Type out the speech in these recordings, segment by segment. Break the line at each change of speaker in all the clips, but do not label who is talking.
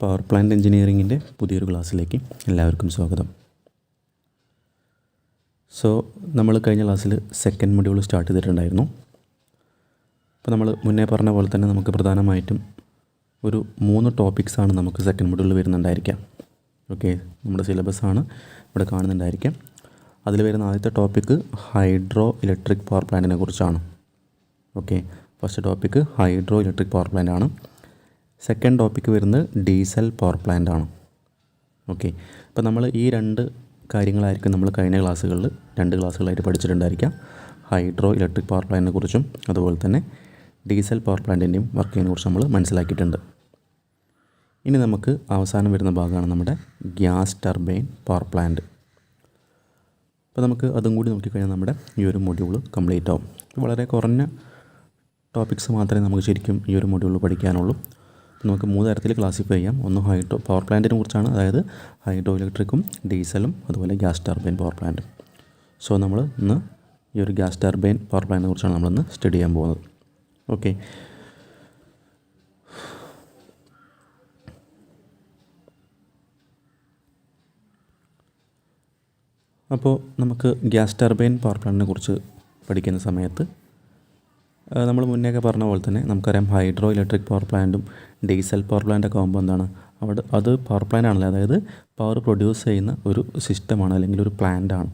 Power plant എഞ്ചിനീയറിങ്ങിൻ്റെ പുതിയൊരു ക്ലാസ്സിലേക്ക് എല്ലാവർക്കും സ്വാഗതം. നമ്മൾ കഴിഞ്ഞ ക്ലാസ്സിൽ സെക്കൻഡ് മൊഡ്യൂൾ സ്റ്റാർട്ട് ചെയ്തിട്ടുണ്ടായിരുന്നു. അപ്പോൾ നമ്മൾ മുന്നേ പറഞ്ഞ പോലെ തന്നെ നമുക്ക് പ്രധാനമായിട്ടും ഒരു 3 ടോപ്പിക്സാണ് നമുക്ക് സെക്കൻഡ് മൊഡ്യൂളിൽ വരുന്നുണ്ടായിരിക്കാം. ഓക്കെ, നമ്മുടെ സിലബസാണ് ഇവിടെ കാണുന്നുണ്ടായിരിക്കാം. അതിൽ വരുന്ന ആദ്യത്തെ ടോപ്പിക്ക് ഹൈഡ്രോ ഇലക്ട്രിക് പവർ പ്ലാന്റിനെ കുറിച്ചാണ്. Okay, first topic hydro electric power plant ആണ്. സെക്കൻഡ് ടോപ്പിക്ക് വരുന്നത് ഡീസൽ പവർ പ്ലാന്റ് ആണ്. ഓക്കെ, അപ്പോൾ നമ്മൾ ഈ 2 കാര്യങ്ങളായിരിക്കും നമ്മൾ കഴിഞ്ഞ ക്ലാസ്സുകളിൽ 2 ക്ലാസ്സുകളായിട്ട് പഠിച്ചിട്ടുണ്ടായിരിക്കാം. ഹൈഡ്രോ ഇലക്ട്രിക് പവർ പ്ലാന്റിനെ കുറിച്ചും അതുപോലെ തന്നെ ഡീസൽ പവർ പ്ലാന്റിൻ്റെയും വർക്കിനെ കുറിച്ച് നമ്മൾ മനസ്സിലാക്കിയിട്ടുണ്ട്. ഇനി നമുക്ക് അവസാനം വരുന്ന ഭാഗമാണ് നമ്മുടെ ഗ്യാസ് ടർബൈൻ പവർ പ്ലാന്റ്. അപ്പോൾ നമുക്ക് അതും കൂടി നോക്കിക്കഴിഞ്ഞാൽ നമ്മുടെ ഈ ഒരു മൊഡ്യൂൾ കംപ്ലീറ്റ് ആവും. വളരെ കുറഞ്ഞ ടോപ്പിക്സ് മാത്രമേ നമുക്ക് ശരിക്കും ഈ ഒരു മൊഡ്യൂളിൽ പഠിക്കാനുള്ളൂ. നമുക്ക് 3 തരത്തിൽ ക്ലാസിഫൈ ചെയ്യാം. ഒന്ന് ഹൈഡ്രോ പവർ പ്ലാന്റിനെ കുറിച്ചാണ്, അതായത് ഹൈഡ്രോ ഇലക്ട്രിക്കും ഡീസലും അതുപോലെ ഗ്യാസ് ടർബൈൻ പവർ പ്ലാന്റും. നമ്മൾ ഇന്ന് ഈ ഒരു ഗ്യാസ് ടർബൈൻ പവർ പ്ലാന്റിനെ കുറിച്ചാണ് നമ്മളിന്ന് സ്റ്റഡി ചെയ്യാൻ പോകുന്നത്. ഓക്കെ, അപ്പോൾ നമുക്ക് ഗ്യാസ് ടർബൈൻ പവർ പ്ലാന്റിനെ കുറിച്ച് പഠിക്കുന്ന സമയത്ത് നമ്മൾ മുന്നേയൊക്കെ പറഞ്ഞ പോലെ തന്നെ നമുക്കറിയാം ഹൈഡ്രോ ഇലക്ട്രിക് പവർ പ്ലാന്റും ഡീസൽ പവർ പ്ലാന്റൊക്കെ ആകുമ്പോൾ എന്താണ്, അത് പവർ പ്ലാന്റ് ആണല്ലോ, അതായത് പവർ പ്രൊഡ്യൂസ് ചെയ്യുന്ന ഒരു സിസ്റ്റമാണ് അല്ലെങ്കിൽ ഒരു പ്ലാന്റാണ്.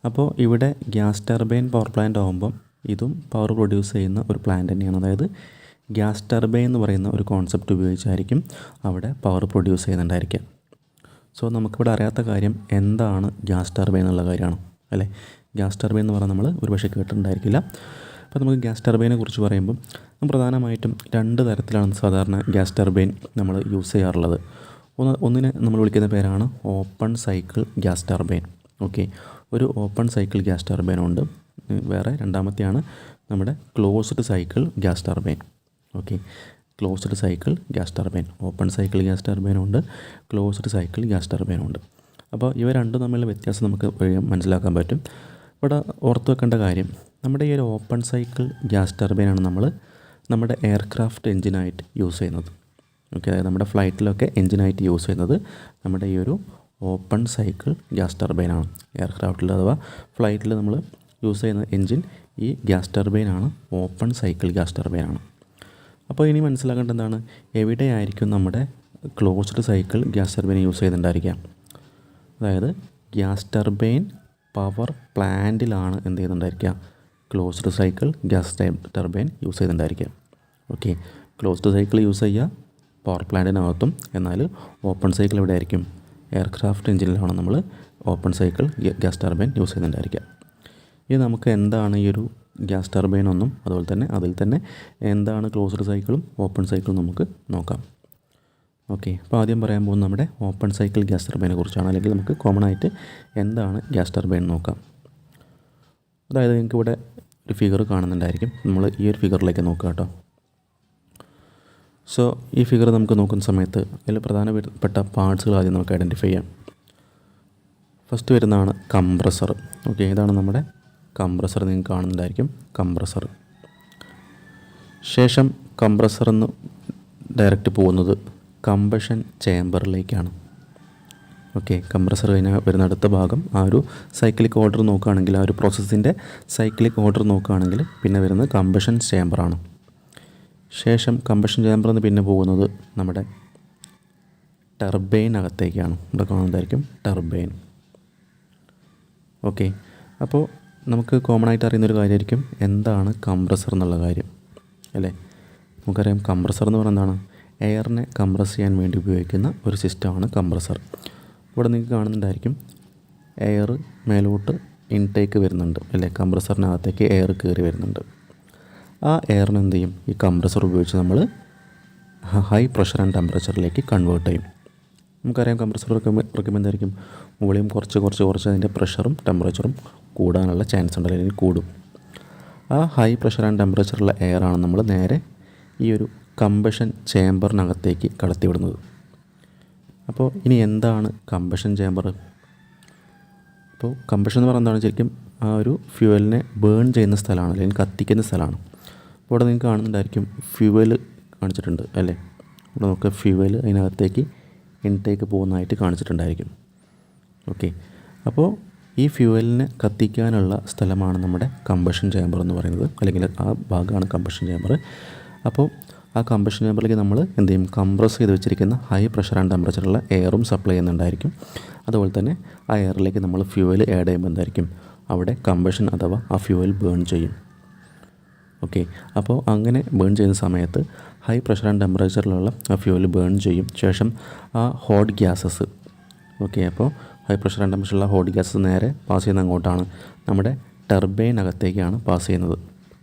അപ്പോൾ ഇവിടെ ഗ്യാസ് ടർബൈൻ പവർ പ്ലാന്റ് ആകുമ്പം ഇതും പവർ പ്രൊഡ്യൂസ് ചെയ്യുന്ന ഒരു പ്ലാന്റ് തന്നെയാണ്. അതായത് ഗ്യാസ് ടർബൈൻ എന്ന് പറയുന്ന ഒരു കോൺസെപ്റ്റ് ഉപയോഗിച്ചായിരിക്കും അവിടെ പവർ പ്രൊഡ്യൂസ് ചെയ്യുന്നുണ്ടായിരിക്കുക. നമുക്കിവിടെ അറിയാത്ത കാര്യം എന്താണ് ഗ്യാസ് ടർബൈൻ എന്നുള്ള കാര്യമാണ് അല്ലേ. ഗ്യാസ് ടർബൈൻ എന്ന് പറഞ്ഞാൽ നമ്മൾ ഒരുപക്ഷെ കേട്ടിട്ടുണ്ടായിരിക്കില്ല. അപ്പോൾ നമുക്ക് ഗ്യാസ് ടർബൈനെ കുറിച്ച് പറയുമ്പം പ്രധാനമായിട്ടും 2 തരത്തിലാണ് സാധാരണ ഗ്യാസ് ടർബൈൻ നമ്മൾ യൂസ് ചെയ്യാറുള്ളത്. ഒന്നിനെ നമ്മൾ വിളിക്കുന്ന പേരാണ് open cycle gas turbine. Okay, ഒരു ഓപ്പൺ സൈക്കിൾ ഗ്യാസ് ടർബൈൻ ഉണ്ട്. വേറെ രണ്ടാമത്തെയാണ് നമ്മുടെ closed cycle gas turbine. Okay, closed cycle gas turbine, open cycle gas ടർബൈനുണ്ട്, ക്ലോസ്ഡ് സൈക്കിൾ ഗ്യാസ് ടർബൈനുണ്ട്. അപ്പോൾ ഇവ രണ്ടും തമ്മിലുള്ള വ്യത്യാസം നമുക്ക് മനസ്സിലാക്കാൻ പറ്റും. ഇവിടെ ഓർത്ത് വെക്കേണ്ട കാര്യം, നമ്മുടെ ഈ ഒരു ഓപ്പൺ സൈക്കിൾ ഗ്യാസ് ടർബൈനാണ് നമ്മൾ നമ്മുടെ എയർക്രാഫ്റ്റ് എഞ്ചിനായിട്ട് യൂസ് ചെയ്യുന്നത്. ഓക്കെ, അതായത് നമ്മുടെ ഫ്ലൈറ്റിലൊക്കെ എഞ്ചിനായിട്ട് യൂസ് ചെയ്യുന്നത് നമ്മുടെ ഈ ഒരു ഓപ്പൺ സൈക്കിൾ ഗ്യാസ് ടർബൈനാണ്. എയർക്രാഫ്റ്റിൽ അഥവാ ഫ്ലൈറ്റിൽ നമ്മൾ യൂസ് ചെയ്യുന്ന എഞ്ചിൻ ഈ ഗ്യാസ് ടർബൈനാണ്, ഓപ്പൺ സൈക്കിൾ ഗ്യാസ് ടർബൈനാണ്. അപ്പോൾ ഇനി മനസ്സിലാക്കേണ്ടത് എന്താണ്, എവിടെയായിരിക്കും നമ്മുടെ closed cycle gas turbine use ചെയ്യുന്നുണ്ടായിരിക്കുക. അതായത് ഗ്യാസ് ടർബൈൻ പവർ പ്ലാന്റിലാണ് എന്ത് ചെയ്യുന്നുണ്ടായിരിക്കുക, closed cycle gas turbine use ചെയ്യുന്നുണ്ടായിരിക്കുക. ഓക്കെ, ക്ലോസ്ഡ് സൈക്കിൾ യൂസ് ചെയ്യുക പവർ പ്ലാന്റിനകത്തും, എന്നാൽ ഓപ്പൺ സൈക്കിൾ എവിടെ ആയിരിക്കും, എയർക്രാഫ്റ്റ് എഞ്ചിനിലാണ് നമ്മൾ open cycle gas turbine use ചെയ്യുന്നുണ്ടായിരിക്കുക. ഇനി നമുക്ക് എന്താണ് ഈ ഒരു ഗ്യാസ് ടർബൈൻ ഒന്നും അതുപോലെ തന്നെ അതിൽ തന്നെ എന്താണ് ക്ലോസ്ഡ് സൈക്കിളും ഓപ്പൺ സൈക്കിളും നമുക്ക് നോക്കാം. ഓക്കെ, അപ്പോൾ ആദ്യം പറയാൻ പോകുന്നത് നമ്മുടെ ഓപ്പൺ സൈക്കിൾ ഗ്യാസ് ടർബൈനെ കുറിച്ചാണ്. അല്ലെങ്കിൽ നമുക്ക് കോമൺ ആയിട്ട് എന്താണ് ഗ്യാസ് ടർബൈൻ നോക്കാം. അതായത് നിങ്ങൾക്ക് ഇവിടെ ഒരു ഫിഗർ കാണുന്നുണ്ടായിരിക്കും. നമ്മൾ ഈ ഒരു ഫിഗറിലേക്ക് നോക്കുക കേട്ടോ. ഈ ഫിഗർ നമുക്ക് നോക്കുന്ന സമയത്ത് അതിൽ പ്രധാനപ്പെട്ട പാർട്സുകൾ ആദ്യം നമുക്ക് ഐഡൻറ്റിഫൈ ചെയ്യാം. ഫസ്റ്റ് വരുന്നതാണ് കംപ്രസർ. ഓക്കെ, ഇതാണ് നമ്മുടെ കംപ്രസർ, നിങ്ങൾക്ക് കാണുന്നുണ്ടായിരിക്കും കംപ്രസർ. ശേഷം കംപ്രസറിൽ നിന്ന് ഡയറക്റ്റ് പോകുന്നത് കമ്പഷൻ ചേമ്പറിലേക്കാണ്. ഓക്കെ, കംപ്രസർ കഴിഞ്ഞാൽ വരുന്ന അടുത്ത ഭാഗം ആ ഒരു സൈക്ലിക് ഓർഡർ നോക്കുകയാണെങ്കിൽ, ആ ഒരു പ്രോസസ്സിൻ്റെ സൈക്ലിക് ഓർഡർ നോക്കുകയാണെങ്കിൽ പിന്നെ വരുന്നത് കമ്പഷൻ ചേമ്പറാണ്. ശേഷം കമ്പഷൻ ചേമ്പറിൽ നിന്ന് പിന്നെ പോകുന്നത് നമ്മുടെ ടർബൈനകത്തേക്കാണ്. ഇവിടെ കാണുന്നതായിരിക്കും ടർബൈൻ. ഓക്കെ, അപ്പോൾ നമുക്ക് കോമൺ ആയിട്ട് അറിയുന്നൊരു കാര്യമായിരിക്കും എന്താണ് കംപ്രസർ എന്നുള്ള കാര്യം അല്ലേ. നമുക്കറിയാം കംപ്രസർ എന്ന് പറയുന്നത് എന്താണ്, എയറിനെ കംപ്രസ് ചെയ്യാൻ വേണ്ടി ഉപയോഗിക്കുന്ന ഒരു സിസ്റ്റമാണ് കംപ്രസർ. ഇവിടെ നിങ്ങൾക്ക് കാണുന്നുണ്ടായിരിക്കും എയർ മേലോട്ട് ഇൻടേക്ക് വരുന്നുണ്ട് അല്ലേ, കംപ്രസറിനകത്തേക്ക് എയർ കയറി വരുന്നുണ്ട്. ആ എയറിന് എന്ത് ചെയ്യും, ഈ കംപ്രസർ ഉപയോഗിച്ച് നമ്മൾ ഹൈ പ്രഷർ ആൻഡ് ടെമ്പറേച്ചറിലേക്ക് കൺവേർട്ട് ചെയ്യും. നമുക്കറിയാം കംപ്രസർ വെക്കുമ്പോൾ എന്തായിരിക്കും, വോളിയം കുറച്ച് അതിൻ്റെ പ്രഷറും ടെമ്പറേച്ചറും കൂടാനുള്ള ചാൻസ് ഉണ്ട്, അല്ലെങ്കിൽ കൂടും. ആ ഹൈ പ്രഷർ ആൻഡ് ടെമ്പറേച്ചറുള്ള എയറാണ് നമ്മൾ നേരെ ഈ ഒരു കമ്പഷൻ ചേമ്പറിനകത്തേക്ക് കടത്തിവിടുന്നത്. അപ്പോൾ ഇനി എന്താണ് കമ്പഷൻ ചേമ്പർ? അപ്പോൾ കമ്പഷൻ എന്ന് പറയുന്നത് എന്താണ്, ശരിക്കും ആ ഒരു ഫ്യൂവലിനെ ബേൺ ചെയ്യുന്ന സ്ഥലമാണ്, അല്ലെങ്കിൽ കത്തിക്കുന്ന സ്ഥലമാണ്. അപ്പോൾ ഇവിടെ നിങ്ങൾക്ക് കാണുന്നുണ്ടായിരിക്കും ഫ്യൂവൽ കാണിച്ചിട്ടുണ്ട് അല്ലേ. ഇവിടെ നമുക്ക് ഫ്യൂവൽ അതിനകത്തേക്ക് ഇൻടേക്ക് പോകുന്നതായിട്ട് കാണിച്ചിട്ടുണ്ടായിരിക്കും. ഓക്കെ, അപ്പോൾ ഈ ഫ്യൂവലിനെ കത്തിക്കാനുള്ള സ്ഥലമാണ് നമ്മുടെ കമ്പഷൻ ചേമ്പർ എന്ന് പറയുന്നത്, അല്ലെങ്കിൽ ആ ഭാഗമാണ് കമ്പഷൻ ചേമ്പർ. അപ്പോൾ ആ കമ്പഷൻ ചേമ്പറിലേക്ക് നമ്മൾ എന്ത് ചെയ്യും, കംപ്രസ് ചെയ്ത് വെച്ചിരിക്കുന്ന ഹൈ പ്രഷർ ആൻഡ് ടെമ്പറേച്ചറുള്ള എയറും സപ്ലൈ ചെയ്യുന്നുണ്ടായിരിക്കും. അതുപോലെ തന്നെ ആ എയറിലേക്ക് നമ്മൾ ഫ്യൂവൽ ആഡ് ചെയ്യുമ്പോൾ എന്തായിരിക്കും, അവിടെ കമ്പഷൻ അഥവാ ആ ഫ്യൂവൽ ബേൺ ചെയ്യും. ഓക്കെ, അപ്പോൾ അങ്ങനെ ബേൺ ചെയ്യുന്ന സമയത്ത് ഹൈ പ്രഷർ ആൻഡ് ടെമ്പറേച്ചറിലുള്ള ആ ഫ്യൂവൽ ബേൺ ചെയ്യും. ശേഷം ആ ഹോട്ട് ഗ്യാസസ്, ഓക്കെ, അപ്പോൾ ഹൈ പ്രഷർ ആൻഡ് ടെമ്പറേച്ചറുള്ള ഹോട്ട് ഗ്യാസസ് നേരെ പാസ് ചെയ്യുന്ന അങ്ങോട്ടാണ്, നമ്മുടെ ടർബൈനകത്തേക്കാണ് പാസ് ചെയ്യുന്നത്.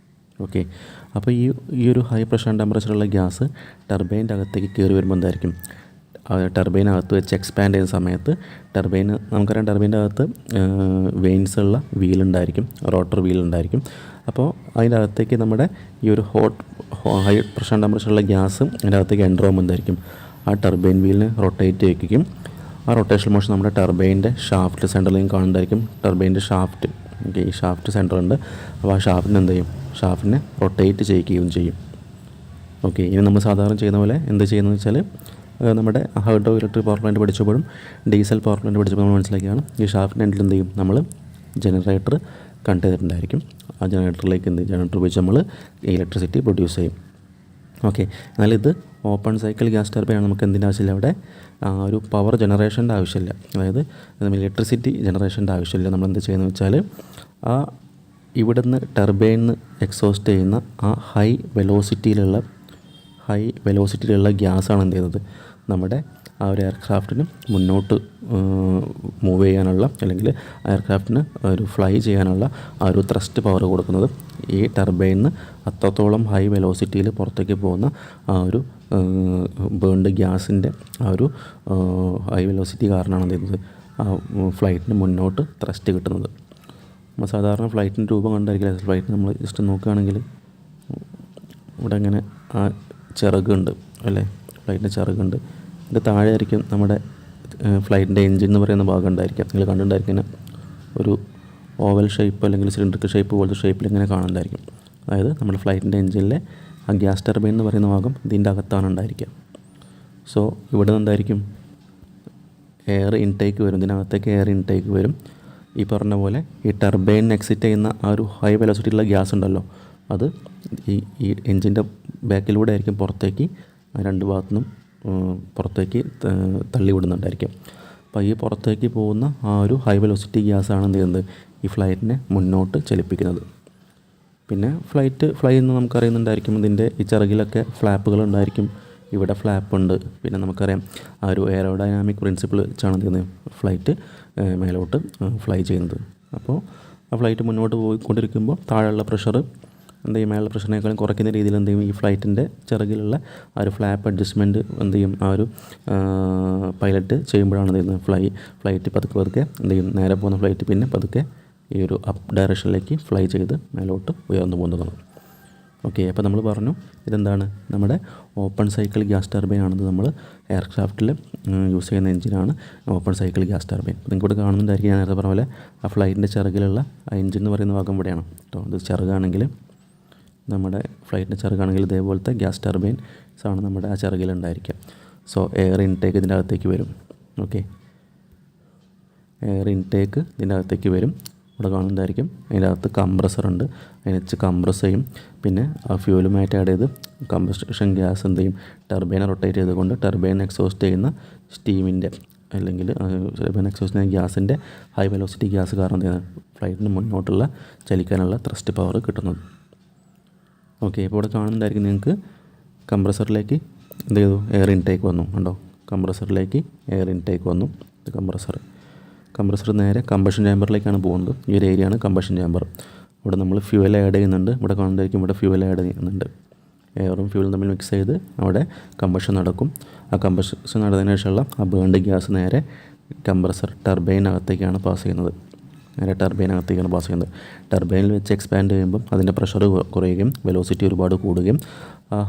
ഓക്കെ, അപ്പോൾ ഈ ഒരു ഹൈ പ്രഷർ ആൻഡ് ടെമ്പറേച്ചറുള്ള ഗ്യാസ് ടർബൈൻ്റെ അകത്തേക്ക് കയറി വരുമ്പോൾ എന്തായിരിക്കും, ടർബൈനകത്ത് വെച്ച് എക്സ്പാൻഡ് ചെയ്യുന്ന സമയത്ത് നമുക്കറിയാം ടർബൈൻ്റെ അകത്ത് വെയിൻസുള്ള വീലുണ്ടായിരിക്കും, റോട്ടർ വീലുണ്ടായിരിക്കും. അപ്പോൾ അതിൻ്റെ അകത്തേക്ക് നമ്മുടെ ഈ ഒരു ഹൈ പ്രഷർ ആൻഡ് ടെമ്പറേച്ചറുള്ള ഗ്യാസ് അതിൻ്റെ അകത്തേക്ക് എൻ്റർ ആകുമ്പോൾ എന്തായിരിക്കും, ആ ടർബൈൻ വീലിനെ റൊട്ടേറ്റ് ചെയ്യിക്കും. ആ റൊട്ടേഷൻ മോഷൻ നമ്മുടെ ടർബൈൻ്റെ ഷാഫ്റ്റ് സെൻറ്ററിലേക്ക് കാണുന്നതായിരിക്കും. ടർബൈൻ്റെ ഷാഫ്റ്റ്, ഓക്കെ, ഈ ഷാഫ്റ്റ് സെൻറ്റർ ഉണ്ട്. അപ്പോൾ ആ ഷാഫ്റ്റിന് എന്ത് ചെയ്യും, ഷാഫ്റ്റിനെ റൊട്ടേറ്റ് ചെയ്യിക്കുകയും ചെയ്യും. ഓക്കെ, ഇനി നമ്മൾ സാധാരണ ചെയ്യുന്ന പോലെ എന്ത് ചെയ്യുന്നതെന്ന് വെച്ചാൽ, നമ്മുടെ ഹൈഡ്രോ ഇലക്ട്രിക് പവർ പ്ലാന്റ് പഠിച്ചപ്പോഴും ഡീസൽ പവർ പ്ലാന്റ് പഠിച്ചപ്പോൾ നമ്മൾ മനസ്സിലാക്കിയാണ്, ഈ ഷാഫ്റ്റിൻ്റെ എൻഡിൽ എന്ത് ചെയ്യും, നമ്മൾ ജനറേറ്റർ കണക്ട് ചെയ്തിട്ടുണ്ടായിരിക്കും. ആ ജനറേറ്ററിലേക്ക് ജനറേറ്റർ ഉപയോഗിച്ച് നമ്മൾ ഇലക്ട്രിസിറ്റി പ്രൊഡ്യൂസ് ചെയ്യും. ഓക്കെ, എന്നാൽ ഇത് ഓപ്പൺ സൈക്കിൾ ഗ്യാസ് ടർബൈനാണ്. നമുക്ക് എന്തിൻ്റെ ആവശ്യമില്ല, അവിടെ ഒരു പവർ ജനറേഷൻ്റെ ആവശ്യമില്ല, അതായത് ഇലക്ട്രിസിറ്റി ജനറേഷൻ്റെ ആവശ്യമില്ല. നമ്മൾ എന്ത് ചെയ്യുന്നത് വെച്ചാൽ, ആ ഇവിടുന്ന് ടർബൈനിൽ നിന്ന് എക്സോസ്റ്റ് ചെയ്യുന്ന ആ ഹൈ വെലോസിറ്റിയിലുള്ള ഗ്യാസാണ് എന്ത് ചെയ്യുന്നത്, നമ്മുടെ ആ ഒരു എയർക്രാഫ്റ്റിന് മുന്നോട്ട് മൂവ് ചെയ്യാനുള്ള, അല്ലെങ്കിൽ എയർക്രാഫ്റ്റിന് ഒരു ഫ്ലൈ ചെയ്യാനുള്ള ആ ഒരു ത്രസ്റ്റ് പവർ കൊടുക്കുന്നത് ഈ ടർബൈനിൽ നിന്ന് അത്രത്തോളം ഹൈ വെലോസിറ്റിയിൽ പുറത്തേക്ക് പോകുന്ന ആ ഒരു ബേൺഡ് ഗ്യാസിൻ്റെ ആ ഒരു ഹൈ വെലോസിറ്റി കാരണമാണ് എന്ത് ചെയ്യുന്നത്, ആ ഫ്ലൈറ്റിന് മുന്നോട്ട് ത്രസ്റ്റ് കിട്ടുന്നത്. നമ്മൾ സാധാരണ ഫ്ലൈറ്റിൻ്റെ രൂപം കണ്ടായിരിക്കില്ല. ഫ്ലൈറ്റ് നമ്മൾ ജസ്റ്റ് നോക്കുകയാണെങ്കിൽ ഇവിടെ ഇങ്ങനെ ആ ചിറകുണ്ട് അല്ലേ, ഫ്ലൈറ്റിൻ്റെ ചിറകുണ്ട്. ഇതിൻ്റെ താഴെ ആയിരിക്കും നമ്മുടെ ഫ്ലൈറ്റിൻ്റെ എൻജിൻ എന്ന് പറയുന്ന ഭാഗം ഉണ്ടായിരിക്കാം. നിങ്ങൾ കണ്ടിട്ടുണ്ടായിരിക്കും, ഒരു ഓവൽ ഷേപ്പ് അല്ലെങ്കിൽ സിലിണ്ടറിക്കൽ ഷേപ്പ് പോലത്തെ ഷേപ്പിൽ ഇങ്ങനെ കാണുന്നുണ്ടായിരിക്കും. അതായത് നമ്മുടെ ഫ്ലൈറ്റിൻ്റെ എൻജിനിലെ ആ ഗ്യാസ് ടർബൈൻ എന്ന് പറയുന്ന ഭാഗം ഇതിൻ്റെ അകത്താണ് ഉണ്ടായിരിക്കുക. സോ ഇവിടെ നിന്ന് എന്തായിരിക്കും, എയർ ഇൻടേക്ക് വരും, ഇതിനകത്തേക്ക് എയർ ഇൻടേക്ക് വരും. ഈ പറഞ്ഞ പോലെ ഈ ടർബൈൻ എക്സിറ്റ് ചെയ്യുന്ന ആ ഒരു ഹൈ വെലോസിറ്റിയുള്ള ഗ്യാസ് ഉണ്ടല്ലോ, അത് ഈ എൻജിൻ്റെ ബാക്കിലൂടെ ആയിരിക്കും പുറത്തേക്ക് രണ്ട് ഭാഗത്തുനിന്നും പുറത്തേക്ക് തള്ളി വിടുന്നുണ്ടായിരിക്കും. അപ്പോൾ ഈ പുറത്തേക്ക് പോകുന്ന ആ ഒരു ഹൈ വെലോസിറ്റി ഗ്യാസാണ് എന്ത് ചെയ്യുന്നത്, ഈ ഫ്ലൈറ്റിനെ മുന്നോട്ട് ചലിപ്പിക്കുന്നത്. പിന്നെ ഫ്ലൈറ്റ് ഫ്ലൈ എന്ന് നമുക്കറിയുന്നുണ്ടായിരിക്കും, ഇതിൻ്റെ ഈ ചിറകിലൊക്കെ ഫ്ലാപ്പുകൾ ഉണ്ടായിരിക്കും. ഇവിടെ ഫ്ലാപ്പ് ഉണ്ട്. പിന്നെ നമുക്കറിയാം ആ ഒരു എയറോഡൈനാമിക് പ്രിൻസിപ്പിൾ വെച്ചാണ് എന്ത് ചെയ്യുന്നത്, ഫ്ലൈറ്റ് മേലോട്ട് ഫ്ലൈ ചെയ്യുന്നത്. അപ്പോൾ ആ ഫ്ലൈറ്റ് മുന്നോട്ട് പോയിക്കൊണ്ടിരിക്കുമ്പോൾ താഴെയുള്ള പ്രഷർ എന്ത് ചെയ്യും, മേലുള്ള പ്രഷറിനേക്കാളും കുറയ്ക്കുന്ന രീതിയിൽ എന്ത് ചെയ്യും, ഈ ഫ്ലൈറ്റിൻ്റെ ചിറകിലുള്ള ആ ഒരു ഫ്ലാപ്പ് അഡ്ജസ്റ്റ്മെൻറ്റ് എന്ത് ചെയ്യും, ആ ഒരു പൈലറ്റ് ചെയ്യുമ്പോഴാണ് എന്ത് ചെയ്യുന്നത്, ഫ്ലൈറ്റ് പതുക്കെ എന്ത് ചെയ്യും, നേരെ പോകുന്ന ഫ്ലൈറ്റ് പിന്നെ പതുക്കെ ഈ ഒരു അപ്പ് ഡയറക്ഷനിലേക്ക് ഫ്ലൈ ചെയ്ത് മേലോട്ട് ഉയർന്നു പോകുന്നതാണ്. ഓക്കെ, അപ്പോൾ നമ്മൾ പറഞ്ഞു ഇതെന്താണ്, നമ്മുടെ ഓപ്പൺ സൈക്കിൾ ഗ്യാസ് ടർബൈൻ ആണെന്ന്. നമ്മൾ എയർക്രാഫ്റ്റിൽ യൂസ് ചെയ്യുന്ന എഞ്ചിനാണ് ഓപ്പൺ സൈക്കിൾ ഗ്യാസ് ടർബൈൻ. നിങ്ങൾക്ക് ഇവിടെ കാണുന്നുണ്ടായിരിക്കും, ഞാൻ നേരത്തെ പറഞ്ഞ പോലെ ആ ഫ്ലൈറ്റിൻ്റെ ചിറകിലുള്ള ആ എഞ്ചിൻ എന്ന് പറയുന്ന ഭാഗം ഇവിടെയാണ് കേട്ടോ. ഇത് ചിറകാണെങ്കിൽ, നമ്മുടെ ഫ്ലൈറ്റിൻ്റെ ചിറകാണെങ്കിൽ ഇതേപോലത്തെ ഗ്യാസ് ടർബൈൻസ് ആണ് നമ്മുടെ ആ ചിറകിലുണ്ടായിരിക്കുക. സോ എയർ ഇൻടേക്ക് ഇതിൻ്റെ അകത്തേക്ക് വരും. ഓക്കെ, എയർ ഇൻടേക്ക് ഇതിൻ്റെ അകത്തേക്ക് വരും. ഇവിടെ കാണുന്നതായിരിക്കും, അതിൻ്റെ അകത്ത് കംപ്രസറുണ്ട്, അതിനെ വെച്ച് കംപ്രസ് ചെയ്യും. പിന്നെ ആ ഫ്യൂലുമായിട്ട് ആഡ് ചെയ്ത് കംപ്രഷൻ ഗ്യാസ് എന്ത് ചെയ്യും, ടർബൈനെ റൊട്ടേറ്റ് ചെയ്തുകൊണ്ട് ടർബൈൻ എക്സോസ്റ്റ് ചെയ്യുന്ന സ്റ്റീമിൻ്റെ അല്ലെങ്കിൽ ടർബൈൻ എക്സോസ്റ്റ് ചെയ്യുന്ന ഗ്യാസിൻ്റെ ഹൈ വെലോസിറ്റി ഗ്യാസ് കാരണം എന്ത് ചെയ്യുന്നത്, ഫ്ലൈറ്റിന് മുന്നോട്ടുള്ള ചലിക്കാനുള്ള ത്രസ്റ്റ് പവർ കിട്ടുന്നത്. ഓക്കെ, ഇപ്പോൾ ഇവിടെ കാണുന്നുണ്ടായിരിക്കും നിങ്ങൾക്ക്, കംപ്രസറിലേക്ക് എന്ത് ചെയ്തു, എയർ ഇൻടേക്ക് വന്നു കണ്ടോ, കംപ്രസറിലേക്ക് എയർ ഇൻടേക്ക് വന്നു. ഇത് കംപ്രസർ നേരെ കമ്പഷൻ ചേമ്പറിലേക്കാണ് പോകുന്നത്. ഈ ഒരു ഏരിയയാണ് കമ്പഷൻ ചേമ്പർ. ഇവിടെ നമ്മൾ ഫ്യൂവൽ ആഡ് ചെയ്യുന്നുണ്ട്. ഇവിടെ കാണുന്നതായിരിക്കും, ഇവിടെ ഫ്യൂവൽ ആഡ് ചെയ്യുന്നുണ്ട്. എയറും ഫ്യൂവലും തമ്മിൽ മിക്സ് ചെയ്ത് അവിടെ കമ്പഷൻ നടക്കും. ആ കമ്പഷൻ നടന്നതിന് ശേഷമുള്ള ആ ബേൺഡ് ഗ്യാസ് നേരെ കംപ്രസർ ടർബൈനകത്തേക്കാണ് പാസ് ചെയ്യുന്നത്. ടർബൈനിൽ വെച്ച് എക്സ്പാൻഡ് ചെയ്യുമ്പം അതിൻ്റെ പ്രഷർ കുറയുകയും വെലോസിറ്റി ഒരുപാട് കൂടുകയും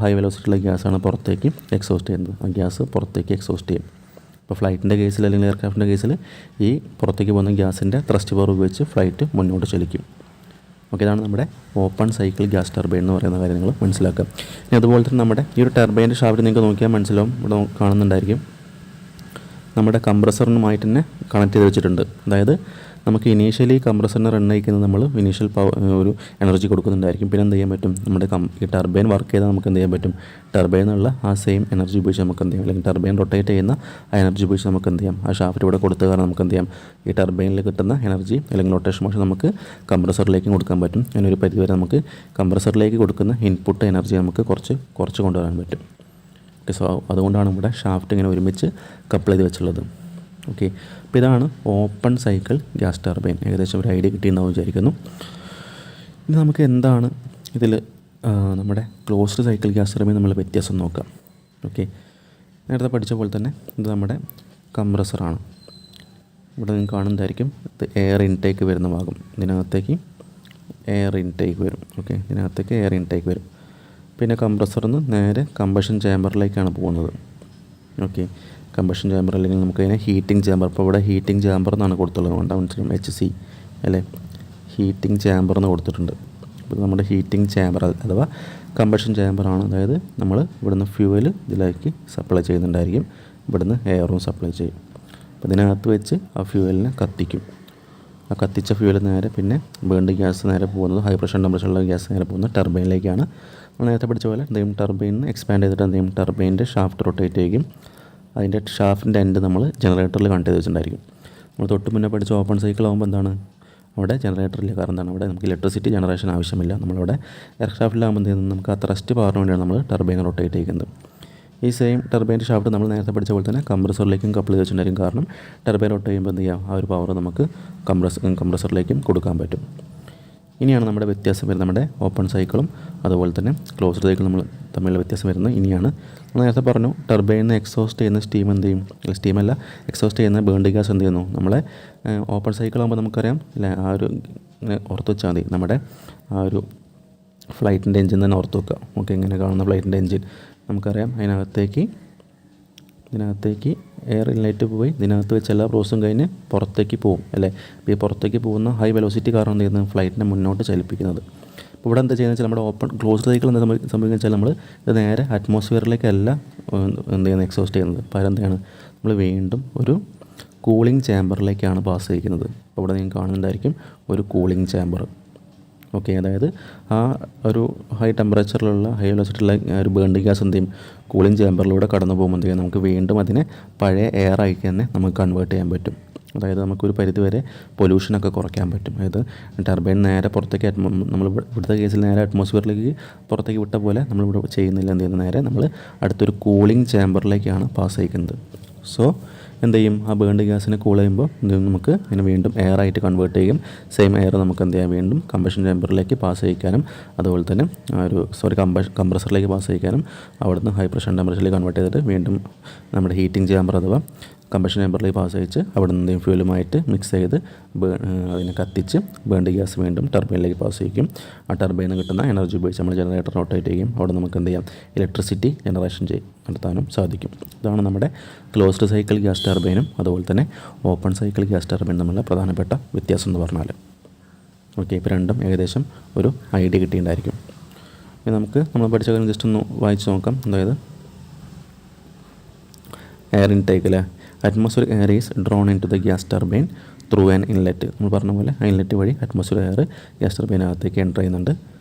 ഹൈ വെലോസിറ്റിയുള്ള ഗ്യാസാണ് പുറത്തേക്ക് എക്സോസ്റ്റ് ചെയ്യുന്നത്. ആ ഗ്യാസ് പുറത്തേക്ക് എക്സോസ്റ്റ് ചെയ്യും. ഇപ്പോൾ ഫ്ലൈറ്റിൻ്റെ കേസിൽ അല്ലെങ്കിൽ എയർക്രാഫ്റ്റിൻ്റെ കേസിൽ ഈ പുറത്തേക്ക് പോകുന്ന ഗ്യാസിൻ്റെ ത്രസ്റ്റ് പവർ ഉപയോഗിച്ച് ഫ്ലൈറ്റ് മുന്നോട്ട് ചലിക്കും. ഓക്കെ, ഇതാണ് നമ്മുടെ ഓപ്പൺ സൈക്കിൾ ഗ്യാസ് ടർബൈൻ എന്ന് പറയുന്ന കാര്യം നിങ്ങൾ മനസ്സിലാക്കുക. ഇനി അതുപോലെ തന്നെ നമ്മുടെ ഈ ഒരു ടർബൈൻ്റെ ഷാഫ്റ്റ് നിങ്ങൾക്ക് നോക്കിയാൽ മനസ്സിലാവും, ഇവിടെ കാണുന്നുണ്ടായിരിക്കും നമ്മുടെ കംപ്രസറിനുമായിട്ട് തന്നെ കണക്ട് ചെയ്ത് വെച്ചിട്ടുണ്ട്. അതായത് നമുക്ക് ഇനീഷ്യലി കംപ്രസറിനെ റൺ ചെയ്യിക്കുന്നത് നമ്മൾ ഇനീഷ്യൽ ഒരു എനർജി കൊടുക്കുന്നുണ്ടായിരിക്കും. പിന്നെ എന്ത് ചെയ്യാൻ പറ്റും, നമ്മുടെ ഈ ടർബൈൻ വർക്ക് ചെയ്താൽ നമുക്ക് എന്ത് ചെയ്യാൻ പറ്റും, ടർബൈൻ എന്നുള്ള ആ സെയിം എനർജി ഉപയോഗിച്ച് നമുക്ക് എന്ത് ചെയ്യാം, അല്ലെങ്കിൽ ടർബൈൻ റൊട്ടേറ്റ് ചെയ്യുന്ന ആ എനർജി ഉപയോഗിച്ച് നമുക്ക് എന്ത് ചെയ്യാം, ആ ഷാഫ്റ്റ് ഇവിടെ കൊടുത്തു കാരണം നമുക്ക് എന്ത് ചെയ്യാം, ഈ ടർബൈനിൽ കിട്ടുന്ന എനർജി അല്ലെങ്കിൽ റൊട്ടേഷൻ മോഷൻ നമുക്ക് കംപ്രസറിലേക്കും കൊടുക്കാൻ പറ്റും. അങ്ങനെ ഒരു പരിധിവരെ നമുക്ക് കംപ്രസറിലേക്ക് കൊടുക്കുന്ന ഇൻപുട്ട് എനർജി നമുക്ക് കുറച്ച് കൊണ്ടുവരാൻ പറ്റും. ഓക്കെ, സോ അതുകൊണ്ടാണ് ഇവിടെ ഷാഫ്റ്റ് ഇങ്ങനെ ഒരുമിച്ച് കപ്പിൾ ചെയ്ത് വെച്ചുള്ളത്. ഓക്കെ, അപ്പോൾ ഇതാണ് ഓപ്പൺ സൈക്കിൾ ഗ്യാസ് ടർബൈൻ. ഏകദേശം ഒരു ഐഡിയ കിട്ടിയിട്ടുണ്ടാവും വിചാരിക്കുന്നു. ഇനി നമുക്ക് എന്താണ് ഇതിൽ നമ്മുടെ ക്ലോസ്ഡ് സൈക്കിൾ ഗ്യാസ് ടർബൈൻ നമ്മൾ വ്യത്യാസം നോക്കാം. ഓക്കെ, നേരത്തെ പഠിച്ച പോലെ തന്നെ ഇത് നമ്മുടെ കംപ്രസറാണ്. ഇവിടെ നിങ്ങൾക്ക് കാണുന്നതായിരിക്കും ഇത് എയർ ഇൻടേക്ക് വരുന്ന ഭാഗം. ഇതിനകത്തേക്ക് എയർ ഇൻടേക്ക് വരും. ഓക്കെ, ഇതിനകത്തേക്ക് എയർ ഇൻടേക്ക് വരും. പിന്നെ കംപ്രസറിൽ നിന്ന് നേരെ കമ്പഷൻ ചേമ്പറിലേക്കാണ് പോകുന്നത്. ഓക്കെ, കമ്പഷൻ ചേമ്പർ അല്ലെങ്കിൽ നമുക്കതിനെ ഹീറ്റിംഗ് ചേമ്പർ, ഇപ്പോൾ ഇവിടെ ഹീറ്റിംഗ് ചേമ്പർ എന്നാണ് കൊടുത്തുള്ളത്, കൊണ്ട് മനസ്സിലാവും HC അല്ലേ, ഹീറ്റിംഗ് ചേമ്പർ എന്ന് കൊടുത്തിട്ടുണ്ട്. അപ്പോൾ നമ്മുടെ ഹീറ്റിംഗ് ചേമ്പർ അഥവാ കമ്പഷൻ ചേമ്പറാണ്. അതായത് നമ്മൾ ഇവിടുന്ന് ഫ്യൂവൽ ഇതിലേക്ക് സപ്ലൈ ചെയ്യുന്നുണ്ടായിരിക്കും, ഇവിടുന്ന് എയറും സപ്ലൈ ചെയ്യും. അപ്പോൾ ഇതിനകത്ത് വെച്ച് ആ ഫ്യൂവലിനെ കത്തിക്കും. ആ കത്തിച്ച ഫ്യൂവൽ നേരെ പിന്നെ ബേൺഡ് ഗ്യാസ് നേരെ പോകുന്നത്, ഹൈ പ്രഷർ ടെമ്പറേച്ചറുള്ള ഗ്യാസ് നേരെ പോകുന്നത് ടർബൈനിലേക്കാണ്. നമ്മൾ നേരത്തെ പഠിച്ച പോലെ എന്തെങ്കിലും ടർബൈനിന് എക്സ്പാൻഡ് ചെയ്തിട്ട് എന്തെങ്കിലും ടർബൈൻ്റെ ഷാഫ്റ്റ് റൊട്ടേറ്റ് ചെയ്യും. അതിൻ്റെ ഷാഫ്റ്റിൻ്റെ എൻഡ് നമ്മൾ ജനറേറ്ററിൽ കണക്ട് ചെയ്ത് വെച്ചിട്ടുണ്ടായിരിക്കും. നമ്മൾ തൊട്ട് മുന്നേ പഠിച്ച ഓപ്പൺ സൈക്കിൾ ആകുമ്പോൾ എന്താണ്, അവിടെ ജനറേറ്ററില്ല. കാരണം എന്താണ്, അവിടെ നമുക്ക് ഇലക്ട്രിസിറ്റി ജനറേഷൻ ആവശ്യമില്ല. നമ്മളിവിടെ എയർ ഷാഫ്റ്റിലാകുമ്പോൾ എന്ത് ചെയ്യുന്നത്, നമുക്ക് ആ ത്രസ്റ്റ് പവറിന് വേണ്ടിയാണ് നമ്മൾ ടർബൈൻ റൊട്ടേറ്റ് ചെയ്യുന്നത്. ഈ സെയിം ടർബൈൻ്റെ ഷാഫ്റ്റ് നമ്മൾ നേരത്തെ പഠിച്ച പോലെ തന്നെ കംപ്രസറിലേക്കും കപ്പിൾ ചെയ്ത് വെച്ചിട്ടുണ്ടായിരിക്കും. കാരണം ടർബൈൻ റൊട്ടേറ്റ് ചെയ്യുമ്പോൾ എന്ത് ചെയ്യാം, ആ ഒരു പവർ നമുക്ക് കംപ്രസറിലേക്കും കൊടുക്കാൻ പറ്റും. ഇനിയാണ് നമ്മുടെ വ്യത്യാസം വരുന്നത്, നമ്മുടെ ഓപ്പൺ സൈക്കിളും അതുപോലെ തന്നെ ക്ലോസ്ഡ് സൈക്കിളും നമ്മൾ തമ്മിലുള്ള വ്യത്യാസം വരുന്നത് ഇനിയാണ്. നമ്മൾ നേരത്തെ പറഞ്ഞു, ടർബൈനിൽ നിന്ന് എക്സോസ്റ്റ് ചെയ്യുന്ന സ്റ്റീം എന്ത് ചെയ്യും, സ്റ്റീമല്ല എക്സോസ്റ്റ് ചെയ്യുന്ന ബേൺഡ് ഗ്യാസ് എന്ത് ചെയ്യുന്നു, നമ്മളെ ഓപ്പൺ സൈക്കിൾ ആകുമ്പോൾ നമുക്കറിയാം അല്ലേ, ആ ഒരു ഓർത്ത് വെച്ചാൽ മതി, നമ്മുടെ ആ ഒരു ഫ്ലൈറ്റിൻ്റെ എൻജിൻ തന്നെ ഓർത്ത് വെക്കുക. ഓക്കെ, ഇങ്ങനെ കാണുന്ന ഫ്ലൈറ്റിൻ്റെ എൻജിൻ നമുക്കറിയാം, ഇതിനകത്തേക്ക് എയർ ഇൻലെറ്റ് പോയി ഇതിനകത്ത് വെച്ച് എല്ലാ പ്രോസസ്സും കഴിഞ്ഞ് പുറത്തേക്ക് പോകും അല്ലേ. അപ്പോൾ ഈ പുറത്തേക്ക് പോകുന്ന ഹൈ വെലോസിറ്റി കാരണം എന്ത് ചെയ്യുന്നത്, ഫ്ലൈറ്റിനെ മുന്നോട്ട് ചലിപ്പിക്കുന്നത്. അപ്പോൾ ഇവിടെ എന്താ ചെയ്യുന്നത് വെച്ചാൽ നമ്മുടെ ഓപ്പൺ ക്ലോസ്ഡ് സൈക്കിൾ എന്താ സംഭവിക്കുന്നത് വെച്ചാൽ നമ്മൾ ഇത് നേരെ അറ്റ്മോസ്ഫിയറിലേക്കല്ല എന്ത് ചെയ്യുന്നത്, എക്സോസ്റ്റ് ചെയ്യുന്നത്. പകരം എന്താണ്, നമ്മൾ വീണ്ടും ഒരു കൂളിംഗ് ചേമ്പറിലേക്കാണ് പാസ് ചെയ്യിക്കുന്നത്. അപ്പോൾ ഇവിടെ നിങ്ങൾക്ക് കാണുന്നുണ്ടായിരിക്കും ഒരു കൂളിംഗ് ചേമ്പർ. ഓക്കെ, അതായത് ആ ഒരു ഹൈ ടെമ്പറേച്ചറിലുള്ള ഹൈ വെലോസിറ്റിയുള്ള ഒരു ബേൺഡ് ഗ്യാസ് എന്ത് ചെയ്യും, കൂളിംഗ് ചേമ്പറിലൂടെ കടന്നു പോകുമ്പോൾ എന്ത് ചെയ്യും, നമുക്ക് വീണ്ടും അതിനെ പഴയ എയർ ആയിട്ട് തന്നെ നമുക്ക് കൺവേർട്ട് ചെയ്യാൻ പറ്റും. അതായത് നമുക്കൊരു പരിധിവരെ പൊല്യൂഷനൊക്കെ കുറയ്ക്കാൻ പറ്റും. അതായത് ടർബൈൻ നേരെ പുറത്തേക്ക് നമ്മൾ ഇവിടുത്തെ കേസിൽ നേരെ അറ്റ്മോസ്ഫിയറിലേക്ക് പുറത്തേക്ക് വിട്ട പോലെ നമ്മളിവിടെ ചെയ്യുന്നില്ല. എന്ത് ചെയ്യുന്നത്, നേരെ നമ്മൾ അടുത്തൊരു കൂളിംഗ് ചേമ്പറിലേക്കാണ് പാസ് ചെയ്യിക്കുന്നത്. സോ എന്ത് ചെയ്യും, ആ ബേൺഡ് ഗ്യാസിനെ കൂൾ ചെയ്യുമ്പോൾ എന്ത് ചെയ്യും, നമുക്ക് അതിനെ വീണ്ടും എയർ ആയിട്ട് കൺവേർട്ട് ചെയ്യും. സെയിം എയർ നമുക്ക് എന്ത് ചെയ്യാം, വീണ്ടും കമ്പഷൻ ചേമ്പറിലേക്ക് പാസ് ചെയ്യിക്കാനും അതുപോലെ തന്നെ കംപ്രസറിലേക്ക് പാസ് ചെയ്യിക്കാനും അവിടുന്ന് ഹൈ പ്രഷർ ടെമ്പറേച്ചറിലേക്ക് കൺവേർട്ട് ചെയ്തിട്ട് വീണ്ടും നമ്മുടെ ഹീറ്റിംഗ് ചേമ്പർ അഥവാ കമ്പഷൻ ചേമ്പറിലേക്ക് പാസ് അയച്ച് അവിടെ നിന്ന് എന്തെങ്കിലും ഫ്യൂലുമായിട്ട് മിക്സ് ചെയ്ത് അതിനെ കത്തിച്ച് ബേൺഡ് ഗ്യാസ് വീണ്ടും ടർബൈനിലേക്ക് പാസ് ചെയ്യിക്കും. ആ ടർബൈനിൽ നിന്ന് കിട്ടുന്ന എനർജി ഉപയോഗിച്ച് നമ്മൾ ജനറേറ്റർ റൊട്ടേറ്റ് ചെയ്യും. അവിടെ നമുക്ക് എന്ത് ചെയ്യാം, ഇലക്ട്രിസിറ്റി ജനറേഷൻ നടത്താനും സാധിക്കും. ഇതാണ് നമ്മുടെ ക്ലോസ്ഡ് സൈക്കിൾ ഗ്യാസ് ടർബൈനും അതുപോലെ തന്നെ ഓപ്പൺ സൈക്കിൾ ഗ്യാസ് ടർബൈനും തമ്മിലുള്ള പ്രധാനപ്പെട്ട വ്യത്യാസം എന്ന് പറഞ്ഞാൽ. ഓക്കെ, ഇപ്പോൾ രണ്ടും ഏകദേശം ഒരു ഐഡിയ കിട്ടിയിട്ടുണ്ടായിരിക്കും. ഇനി നമ്മൾ പഠിച്ച കാര്യം ജസ്റ്റ് ഒന്ന് വായിച്ച് നോക്കാം. അതായത് എയർ ഇൻടേക്ക് അല്ലേ, atmospheric air is drawn into the gas turbine through an inlet. നമ്മൾ പറഞ്ഞ പോലെ ആ ഇൻലെറ്റ് വഴി അറ്റ്മോസ്ഫിയർ എയർ ഗ്യാസ് ടർബൈനകത്തേക്ക് എൻ്റർ ചെയ്യുന്നുണ്ട്.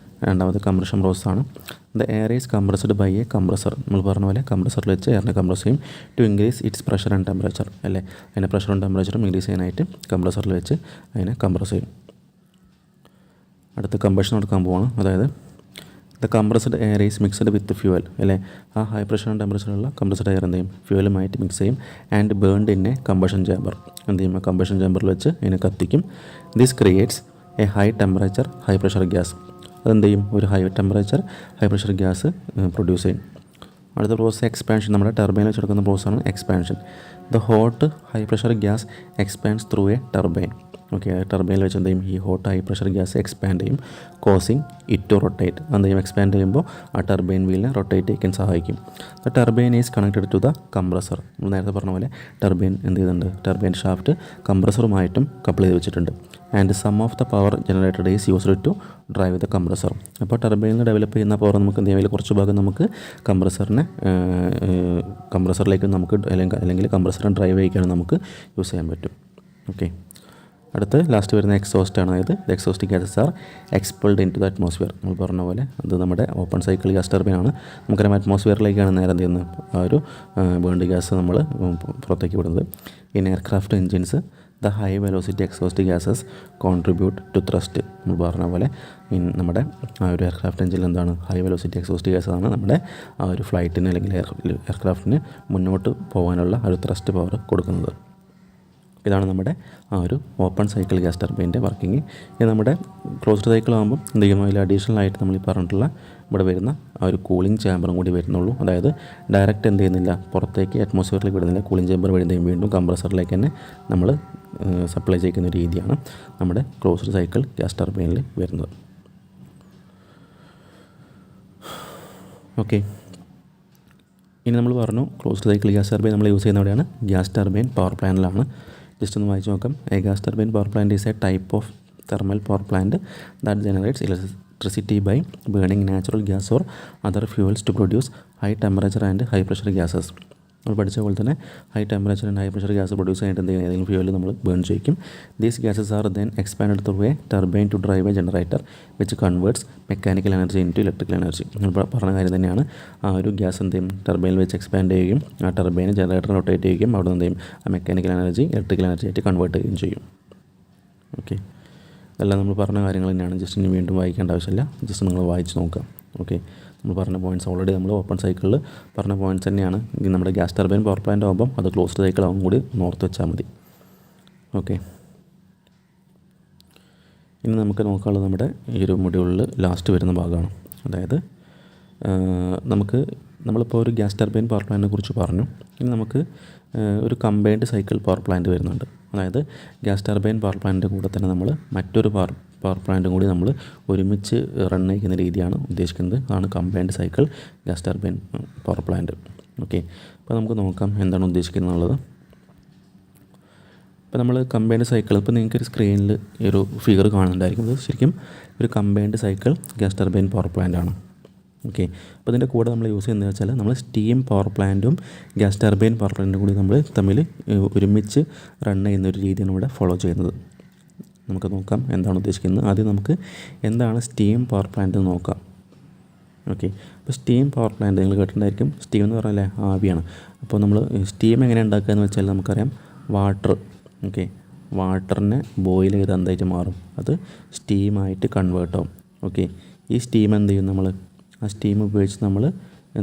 രണ്ടാമത് കംപ്രഷൻ പ്രോസസ്സാണ്. The air is compressed by a compressor. നമ്മൾ പറഞ്ഞ പോലെ കംപ്രസറിൽ വെച്ച് എയറിനെ കംപ്രസ് ചെയ്യും to increase its pressure and temperature അല്ലേ. അതിൻ്റെ പ്രഷറും ടെമ്പറേച്ചറും ഇൻക്രീസ് ചെയ്യാനായിട്ട് കംപ്രസറിൽ വെച്ച് അതിനെ കംപ്രസ് ചെയ്യും. അടുത്ത് കമ്പഷൻ നടക്കാൻ പോവാണ്. അതായത് the compressed air is mixed with fuel അല്ലേ. ആ ഹൈ പ്രഷർ ടെമ്പറേച്ചറുള്ള കംപ്രസ്ഡ് എയർ എന്ത് ചെയ്യും, ഫ്യൂവലുമായിട്ട് മിക്സ് ചെയ്യും. And burned in a combustion chamber. എന്ത് ചെയ്യും, കമ്പഷൻ ചേമ്പറിൽ വെച്ച് അതിനെ കത്തിക്കും. This creates a high temperature high pressure gas. അതെന്ത് ചെയ്യും, ഒരു high temperature high pressure gas produce ചെയ്യും. അടുത്ത പ്രോസസ് എക്സ്പാൻഷൻ. നമ്മുടെ ടർബൈനിൽ വെച്ചെടുക്കുന്ന പ്രോസസ്സാണ് expansion. The hot high pressure gas expands through a turbine. Okay, ടർബൈനിൽ വെച്ച് എന്ത് ചെയ്യും, ഈ hot high pressure gas expand ചെയ്യും. Causing it to rotate. എന്ത് ചെയ്യും, എക്സ്പാൻഡ് ചെയ്യുമ്പോൾ ആ ടർബൈൻ വീലിനെ റൊട്ടേറ്റ് ചെയ്യാൻ സഹായിക്കും. The turbine is connected to the compressor. നമ്മൾ നേരത്തെ പറഞ്ഞ പോലെ ടർബൈൻ എന്ത് ചെയ്യുന്നുണ്ട്, ടർബൈൻ ഷാഫ്റ്റ് കംപ്രസറുമായിട്ടും കപ്പിൾ ചെയ്ത് വെച്ചിട്ടുണ്ട്. And some of the power generated is used to drive the compressor. അപ്പോൾ ടർബൈനിൽ നിന്ന് ഡെവലപ്പ് ചെയ്യുന്ന പവർ നമുക്ക് എന്ത് ചെയ്യാം, കുറച്ച് ഭാഗം നമുക്ക് കംപ്രസറിലേക്ക് നമുക്ക് അല്ലെങ്കിൽ കംപ്രസറിനെ ഡ്രൈവ് ചെയ്യിക്കാനും നമുക്ക് യൂസ് ചെയ്യാൻ പറ്റും. ഓക്കെ, അടുത്ത് ലാസ്റ്റ് വരുന്ന എക്സോസ്റ്റാണ്. അതായത് exhaust gases are expelled into the atmosphere. നമ്മൾ പറഞ്ഞ പോലെ അത് നമ്മുടെ ഓപ്പൺ സൈക്കിൾ ഗ്യാസ് ടർബൈനാണ്. നമുക്കറിയാം അറ്റ്മോസ്ഫിയറിലേക്കാണ് നേരെ എന്ത് ചെയ്യുന്നത്, ആ ഒരു ബേൺഡ് ഗ്യാസ് നമ്മൾ പുറത്തേക്ക് വിടുന്നത്. In aircraft engines the high velocity exhaust gases contribute to thrust. നമ്മൾ പറഞ്ഞ പോലെ നമ്മുടെ ആ ഒരു എയർക്രാഫ്റ്റ് എൻജിനിൽ എന്താണ്, ഹൈ വെലോസിറ്റി എക്സോസ്റ്റ് ഗ്യാസാണ് നമ്മുടെ ആ ഒരു ഫ്ലൈറ്റിന് അല്ലെങ്കിൽ എയർക്രാഫ്റ്റിന് മുന്നോട്ട് പോകാനുള്ള ആ ഒരു ത്രസ്റ്റ് പവർ കൊടുക്കുന്നത്. ഇതാണ് നമ്മുടെ ആ ഒരു ഓപ്പൺ സൈക്കിൾ ഗ്യാസ് ടർബൈൻ്റെ വർക്കിംഗ്. ഇത് നമ്മുടെ ക്ലോസ്ഡ് സൈക്കിൾ ആകുമ്പോൾ എന്ത് ചെയ്യും, അതിൽ അഡീഷണൽ ആയിട്ട് നമ്മൾ ഈ പറഞ്ഞിട്ടുള്ള ഇവിടെ വരുന്ന ആ ഒരു കൂളിംഗ് ചാമ്പറും കൂടി വരുന്നുള്ളൂ. അതായത് ഡയറക്റ്റ് എന്ത് ചെയ്യുന്നില്ല, പുറത്തേക്ക് അറ്റ്മോസ്ഫിയറിലേക്ക് വിടുന്നില്ല. കൂളിംഗ് ചാമ്പർ വരുന്നതും വീണ്ടും കംപ്രസറിലേക്ക് തന്നെ നമ്മൾ സപ്ലൈ ചെയ്യുന്ന രീതിയാണ് നമ്മുടെ ക്ലോസ്ഡ് സൈക്കിൾ ഗ്യാസ് ടർബൈനിൽ വരുന്നത്. ഓക്കെ, ഇനി നമ്മൾ പറഞ്ഞു ക്ലോസ്ഡ് സൈക്കിൾ ഗ്യാസ് ടർബൈൻ നമ്മൾ യൂസ് ചെയ്യുന്ന എവിടെയാണ്, ഗ്യാസ് ടർബൈൻ പവർ പ്ലാന്റിലാണ്. ജസ്റ്റ് ഒന്ന് വായിച്ച് നോക്കാം. A gas turbine power plant is a type of thermal power plant that generates electricity by burning natural gas or other fuels to produce high temperature and high pressure gases. നമ്മൾ പഠിച്ച പോലെ തന്നെ high temperature and high pressure gas produce ചെയ്തിട്ട് എന്തെങ്കിലും ഏതെങ്കിലും fuel നമ്മൾ burn ചെയ്യിക്കും. These gases R then expand through a turbine to drive a generator which converts mechanical energy into electrical energy. നമ്മൾ പറഞ്ഞ കാര്യം തന്നെയാണ്. ആ ഒരു ഗ്യാസ് എന്ത് ചെയ്യും, ടർബൈനിൽ വെച്ച് എക്സ്പാൻഡ് ചെയ്യുകയും ആ ടർബൈന് ജനറേറ്റർ റൊട്ടേറ്റ് ചെയ്യുകയും അവിടെ എന്ത് ചെയ്യും, ആ മെക്കാനിക്കൽ എനർജി ഇലക്ട്രിക്കൽ എനർജി ആയിട്ട് കൺവേർട്ട് ചെയ്യുകയും ചെയ്യും. ഓക്കെ, ഇതെല്ലാം നമ്മൾ പറഞ്ഞ കാര്യങ്ങൾ തന്നെയാണ്. ജസ്റ്റ് ഇനി വീണ്ടും വായിക്കേണ്ട ആവശ്യമില്ല, ജസ്റ്റ് നിങ്ങൾ വായിച്ച് നോക്കാം. ഓക്കെ, നമ്മൾ പറഞ്ഞ പോയിൻറ്റ്സ് ഓൾറെഡി നമ്മൾ ഓപ്പൺ സൈക്കിളിൽ പറഞ്ഞ പോയിൻറ്റ്സ് തന്നെയാണ്. നമ്മുടെ ഗ്യാസ് ടർബൈൻ പവർ പ്ലാന്റ് ആകുമ്പം അത് ക്ലോസ്ഡ് സൈക്കിൾ ആകും കൂടി ഓർത്ത് വെച്ചാൽ മതി. ഓക്കെ, ഇനി നമുക്ക് നോക്കാനുള്ളത് നമ്മുടെ ഈ ഒരു മൊഡ്യൂളിൽ ലാസ്റ്റ് വരുന്ന ഭാഗമാണ്. അതായത് നമ്മളിപ്പോൾ ഒരു ഗ്യാസ് ടർബൈൻ പവർ പ്ലാന്റിനെ കുറിച്ച് പറഞ്ഞു. ഇനി നമുക്ക് ഒരു കമ്പൈൻഡ് സൈക്കിൾ പവർ പ്ലാന്റ് വരുന്നുണ്ട്. അതായത് ഗ്യാസ് ടർബൈൻ പവർ പ്ലാന്റിൻ്റെ കൂടെ തന്നെ നമ്മൾ മറ്റൊരു പവർ പ്ലാന്റും കൂടി നമ്മൾ ഒരുമിച്ച് റൺ ചെയ്യുന്ന രീതിയാണ് ഉദ്ദേശിക്കുന്നത്. അതാണ് combined cycle gas turbine power plant. Okay, അപ്പോൾ നമുക്ക് നോക്കാം എന്താണ് ഉദ്ദേശിക്കുന്നത് എന്നുള്ളത്. ഇപ്പോൾ നമ്മൾ കമ്പൈൻഡ് സൈക്കിൾ, ഇപ്പോൾ നിങ്ങൾക്കൊരു സ്ക്രീനിൽ ഈ ഒരു ഫിഗർ കാണുന്നുണ്ടായിരിക്കും. അത് ശരിക്കും ഒരു combined cycle gas turbine power plant ആണ്. ഓക്കെ, അപ്പോൾ ഇതിൻ്റെ കൂടെ നമ്മൾ യൂസ് ചെയ്യുന്നത് വെച്ചാൽ നമ്മൾ സ്റ്റീം പവർ പ്ലാന്റും ഗ്യാസ് ടർബൈൻ പവർ പ്ലാന്റും കൂടി നമ്മൾ തമ്മിൽ ഒരുമിച്ച് റൺ ചെയ്യുന്ന ഒരു രീതിയാണ് ഇവിടെ ഫോളോ ചെയ്യുന്നത്. നമുക്ക് നോക്കാം എന്താണ് ഉദ്ദേശിക്കുന്നത്. ആദ്യം നമുക്ക് എന്താണ് സ്റ്റീം പവർ പ്ലാന്റ് എന്ന് നോക്കാം. ഓക്കെ, അപ്പോൾ സ്റ്റീം പവർ പ്ലാന്റ് നിങ്ങൾ കേട്ടിട്ടുണ്ടായിരിക്കും. സ്റ്റീം എന്ന് പറഞ്ഞാൽ ആവിയാണ്. അപ്പോൾ നമ്മൾ സ്റ്റീം എങ്ങനെ ഉണ്ടാക്കുക എന്ന് വെച്ചാൽ നമുക്കറിയാം, വാട്ടർ. ഓക്കെ, വാട്ടറിനെ ബോയിൽ ചെയ്ത് എന്തായിട്ട് മാറും, അത് സ്റ്റീമായിട്ട് കൺവേർട്ട് ആവും. ഓക്കെ, ഈ സ്റ്റീം എന്ത് ചെയ്യും, നമ്മൾ ആ സ്റ്റീം ഉപയോഗിച്ച് നമ്മൾ